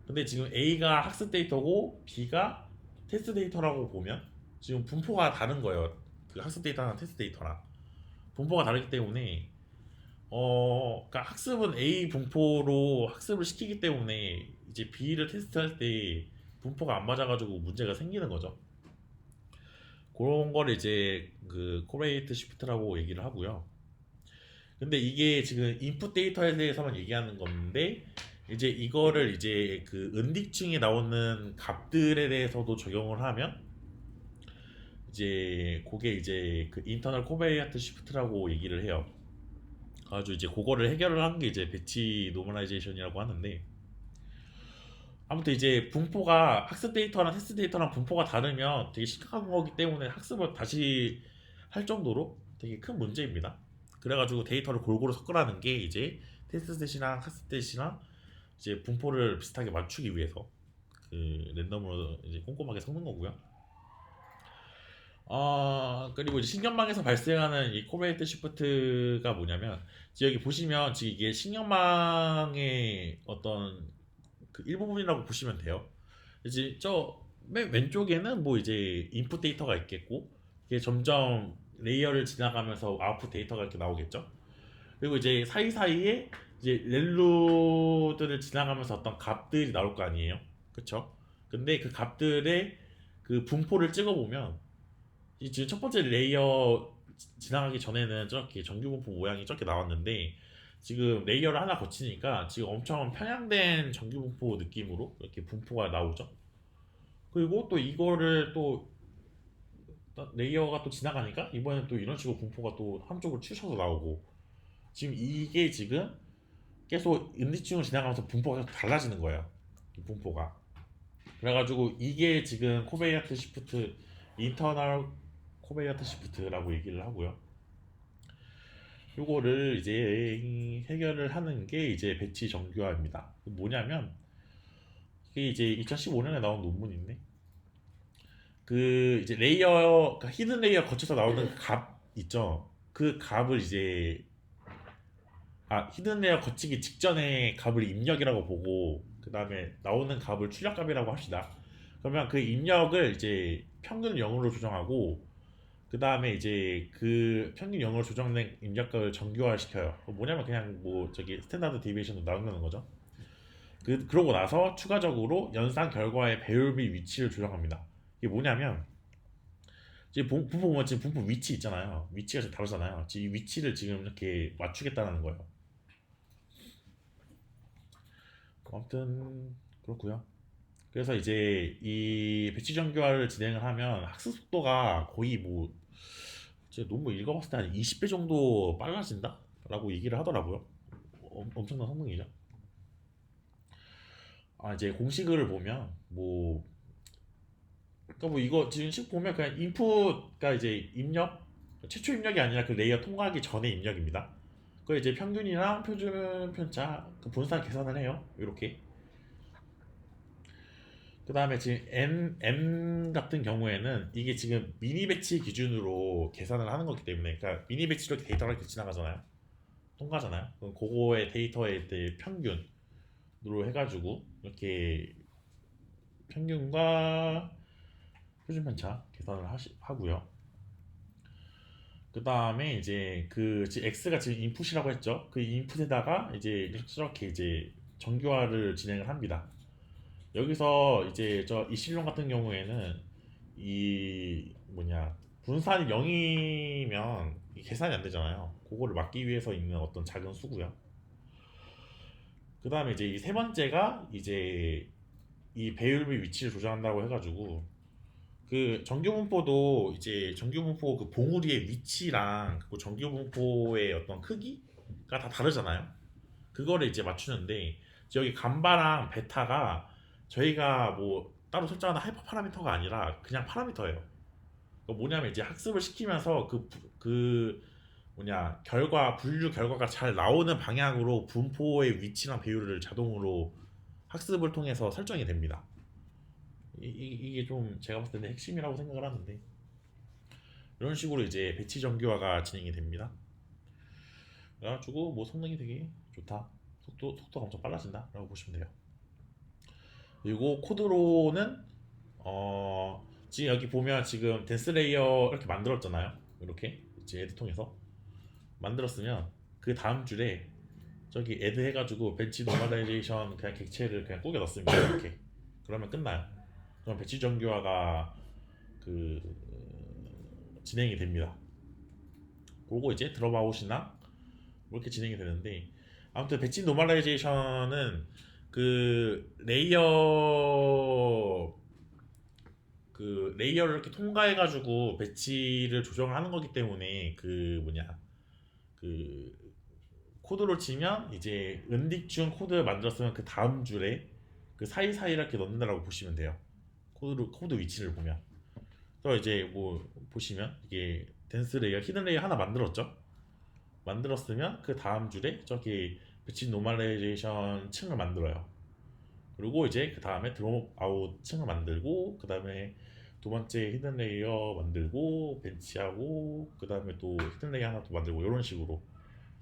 근데 지금 A가 학습 데이터고 B가 테스트 데이터라고 보면 지금 분포가 다른 거예요. 그 학습 데이터랑 테스트 데이터랑 분포가 다르기 때문에 그러니까 학습은 A 분포로 학습을 시키기 때문에 이제 B를 테스트할 때 분포가 안 맞아가지고 문제가 생기는 거죠. 그런 걸 이제 그 코레이트 시프트라고 얘기를 하고요. 근데 이게 지금 인풋 데이터에 대해서만 얘기하는 건데 이제 이거를 이제 그 은딕층에 나오는 값들에 대해서도 적용을 하면 이제 그게 이제 그 인터널 코베리언트 시프트라고 얘기를 해요. 아주 이제 그거를 해결을 한 게 이제 배치 노멀라이제이션이라고 하는데 아무튼 이제 분포가 학습 데이터랑 테스트 데이터랑 분포가 다르면 되게 심각한 거기 때문에 학습을 다시 할 정도로 되게 큰 문제입니다. 그래가지고 데이터를 골고루 섞으라는 게 이제 테스트 셋이랑 학습 셋이랑 이제 분포를 비슷하게 맞추기 위해서 그 랜덤으로 이제 꼼꼼하게 섞는 거고요. 그리고 이제 신경망에서 발생하는 이 코레이트 시프트가 뭐냐면 지금 여기 보시면 지금 이게 신경망의 어떤 그 일부분이라고 보시면 돼요. 이제 저 맨 왼쪽에는 뭐 이제 인풋 데이터가 있겠고 이게 점점 레이어를 지나가면서 아웃풋 데이터가 이렇게 나오겠죠. 그리고 이제 사이사이에 이제 렐루들을 지나가면서 어떤 값들이 나올 거 아니에요. 그쵸? 근데 그 값들의 그 분포를 찍어보면 이 지금 첫 번째 레이어 지나가기 전에는 저렇게 정규 분포 모양이 저렇게 나왔는데 지금 레이어를 하나 거치니까 지금 엄청 편향된 정규 분포 느낌으로 이렇게 분포가 나오죠. 그리고 또 이거를 또 레이어가 또 지나가니까 이번엔 또 이런 식으로 분포가 또 한쪽으로 치우쳐서 나오고 지금 이게 지금 계속 은디층을 지나가면서 분포가 계속 달라지는 거예요. 이 분포가. 그래가지고 이게 지금 코베리언트 시프트 인터널 코베리언트 시프트라고 얘기를 하고요. 요거를 이제 해결을 하는 게 이제 배치 정규화입니다. 뭐냐면 이게 이제 2015년에 나온 논문인데 그 이제 레이어 그러니까 히든 레이어 거쳐서 나오는 값 있죠. 그 값을 이제 히든 레이어 거치기 직전에 값을 입력이라고 보고 그 다음에 나오는 값을 출력값이라고 합시다. 그러면 그 입력을 이제 평균 0으로 조정하고 그 다음에 이제 그 평균 0으로 조정된 입력을 정규화 시켜요. 뭐냐면 그냥 뭐 저기 스탠다드 디비에이션으로 나온다는 거죠. 그러고 나서 추가적으로 연산 결과의 배율 및 위치를 조정합니다. 이게 뭐냐면 지금 분포 보면 지금 분포 위치 있잖아요. 위치가 좀 다르잖아요. 지금 이 위치를 지금 이렇게 맞추겠다는 거예요. 아무튼 그렇고요. 그래서 이제 이 배치 정교화를 진행을 하면 학습 속도가 거의 뭐 제가 너무 읽어봤을 때 한 20배 정도 빨라진다? 라고 얘기를 하더라고요. 엄청난 성능이죠. 아 이제 공식을 보면 뭐 그러니까 뭐 이거 지금 식 보면 그냥 인풋가 이제 입력 최초 입력이 아니라 그 레이어 통과하기 전에 입력입니다. 그 이제 평균이랑 표준 편차 그 분산 계산을 해요. 이렇게. 그 다음에 지금 M 같은 경우에는 이게 지금 미니 배치 기준으로 계산을 하는 거기 때문에 그러니까 미니 배치로 이렇게 데이터가 이렇게 지나가잖아요. 통과잖아요. 그럼 그거의 데이터의 평균으로 해가지고 이렇게 평균과 표준 편차 계산을 하고요. 그 다음에 이제 X가 지금 인풋이라고 했죠. 그 인풋에다가 이제 이렇게 이제 정교화를 진행을 합니다. 여기서 이제 이 실론 같은 경우에는 이 분산이 0이면 계산이 안 되잖아요. 그거를 막기 위해서 있는 어떤 작은 수고요. 그 다음에 이제 이 세 번째가 이제 이 배율 및 위치를 조정한다고 해가지고 그 정규분포도 이제 정규분포 그 봉우리의 위치랑 그 정규분포의 어떤 크기가 다 다르잖아요. 그거를 이제 맞추는데 여기 감바랑 베타가 저희가 뭐 따로 설정하는 하이퍼 파라미터가 아니라 그냥 파라미터예요. 뭐냐면 이제 학습을 시키면서 분류 결과가 잘 나오는 방향으로 분포의 위치랑 배율을 자동으로 학습을 통해서 설정이 됩니다. 이게 좀 제가 봤을 때는 핵심이라고 생각을 하는데 이런 식으로 이제 배치 정교화가 진행이 됩니다. 그래가지고 뭐 성능이 되게 좋다. 속도가 엄청 빨라진다 라고 보시면 돼요. 그리고 코드로는 지금 여기 보면 지금 댄스 레이어 이렇게 만들었잖아요. 이렇게 이제 에드 통해서 만들었으면 그 다음 줄에 저기 에드 해가지고 벤치 노멀라이제이션 그냥 객체를 그냥 꾸겨 넣습니다. 이렇게 그러면 끝나요. 그럼 배치 정교화가 진행이 됩니다. 그리고 이제 드롭아웃이나 뭐 이렇게 진행이 되는데 아무튼 배치 노멀라이제이션은 레이어를 이렇게 통과해가지고 배치를 조정하는 거기 때문에 코드로 치면 이제 은딕 코드 만들었으면 그 다음 줄에 그 사이사이 이렇게 넣는다라고 보시면 돼요. 코드 위치를 보면. 그래서 이제 뭐 보시면 이게 댄스 레이어, 히든 레이어 하나 만들었으면 그 다음 줄에 저기 배치 노멀라이제이션 층을 만들어요. 그리고 이제 그 다음에 드롭 아웃 층을 만들고 그 다음에 두 번째 히든 레이어 만들고 벤치하고 그 다음에 또 히든 레이어 하나 또 만들고 이런 식으로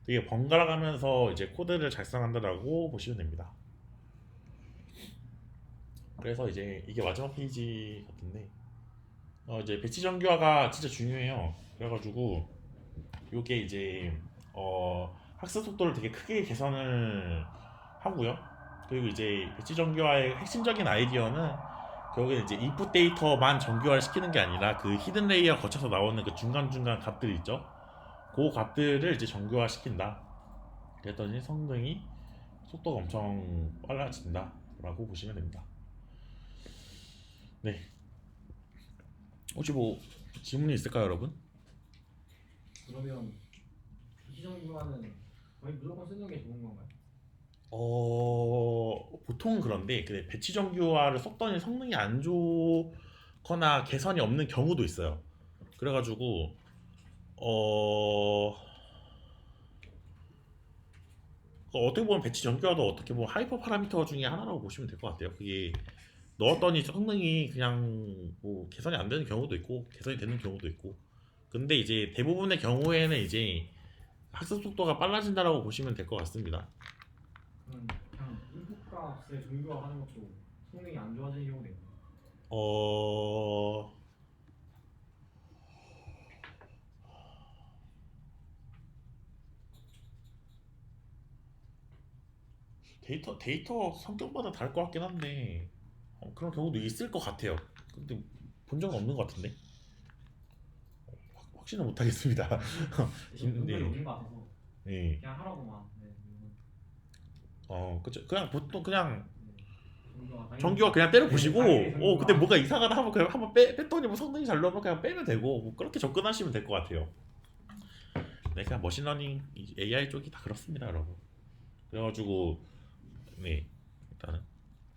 되게 번갈아 가면서 이제 코드를 작성한다라고 보시면 됩니다. 그래서 이제 이게 마지막 페이지 같은데 이제 배치 정교화가 진짜 중요해요. 그래가지고 요게 이제 학습 속도를 되게 크게 개선을 하고요. 그리고 이제 배치 정교화의 핵심적인 아이디어는 결국에 이제 인풋 데이터만 정교화를 시키는 게 아니라 그 히든 레이어 거쳐서 나오는 그 중간중간 값들 있죠. 그 값들을 이제 정교화 시킨다. 그랬더니 성능이 속도가 엄청 빨라진다 라고 보시면 됩니다. 네. 혹시 뭐 질문이 있을까요, 여러분? 그러면 비정규화는 거의 무조건 쓰는 게 좋은 건가요? 보통은 그런데 배치 정교화를 썼더니 성능이 안 좋거나 개선이 없는 경우도 있어요. 그래가지고 어떻게 보면 배치 정교화도 어떻게 보면 하이퍼 파라미터 중에 하나라고 보시면 될 것 같아요. 그게 넣었더니 성능이 그냥 뭐 개선이 안 되는 경우도 있고 개선이 되는 경우도 있고. 근데 이제 대부분의 경우에는 이제 학습 속도가 빨라진다라고 보시면 될 것 같습니다. 그냥 인풋 값의 정규화하는 것도 성능이 안 좋아지는 경우도 있고. 어 데이터 성격마다 다를 것 같긴 한데 그런 경우도 있을 것 같아요. 근데 본 적은 없는 것 같은데 확신은 못 하겠습니다. 은근히 네. 없는 것 같아서 네. 그냥 하라고만. 네. 그쵸. 그냥 보통 그냥 정규가 정규가 그냥 때려 보시고 당연히 정규가. 근데 뭐가 이상하다 하면 그냥 한번 뺐더니 뭐 성능이 잘 나오면 그냥 빼면 되고 뭐 그렇게 접근하시면 될 것 같아요. 네, 그냥 머신러닝 AI 쪽이 다 그렇습니다, 여러분. 그래가지고 네 일단은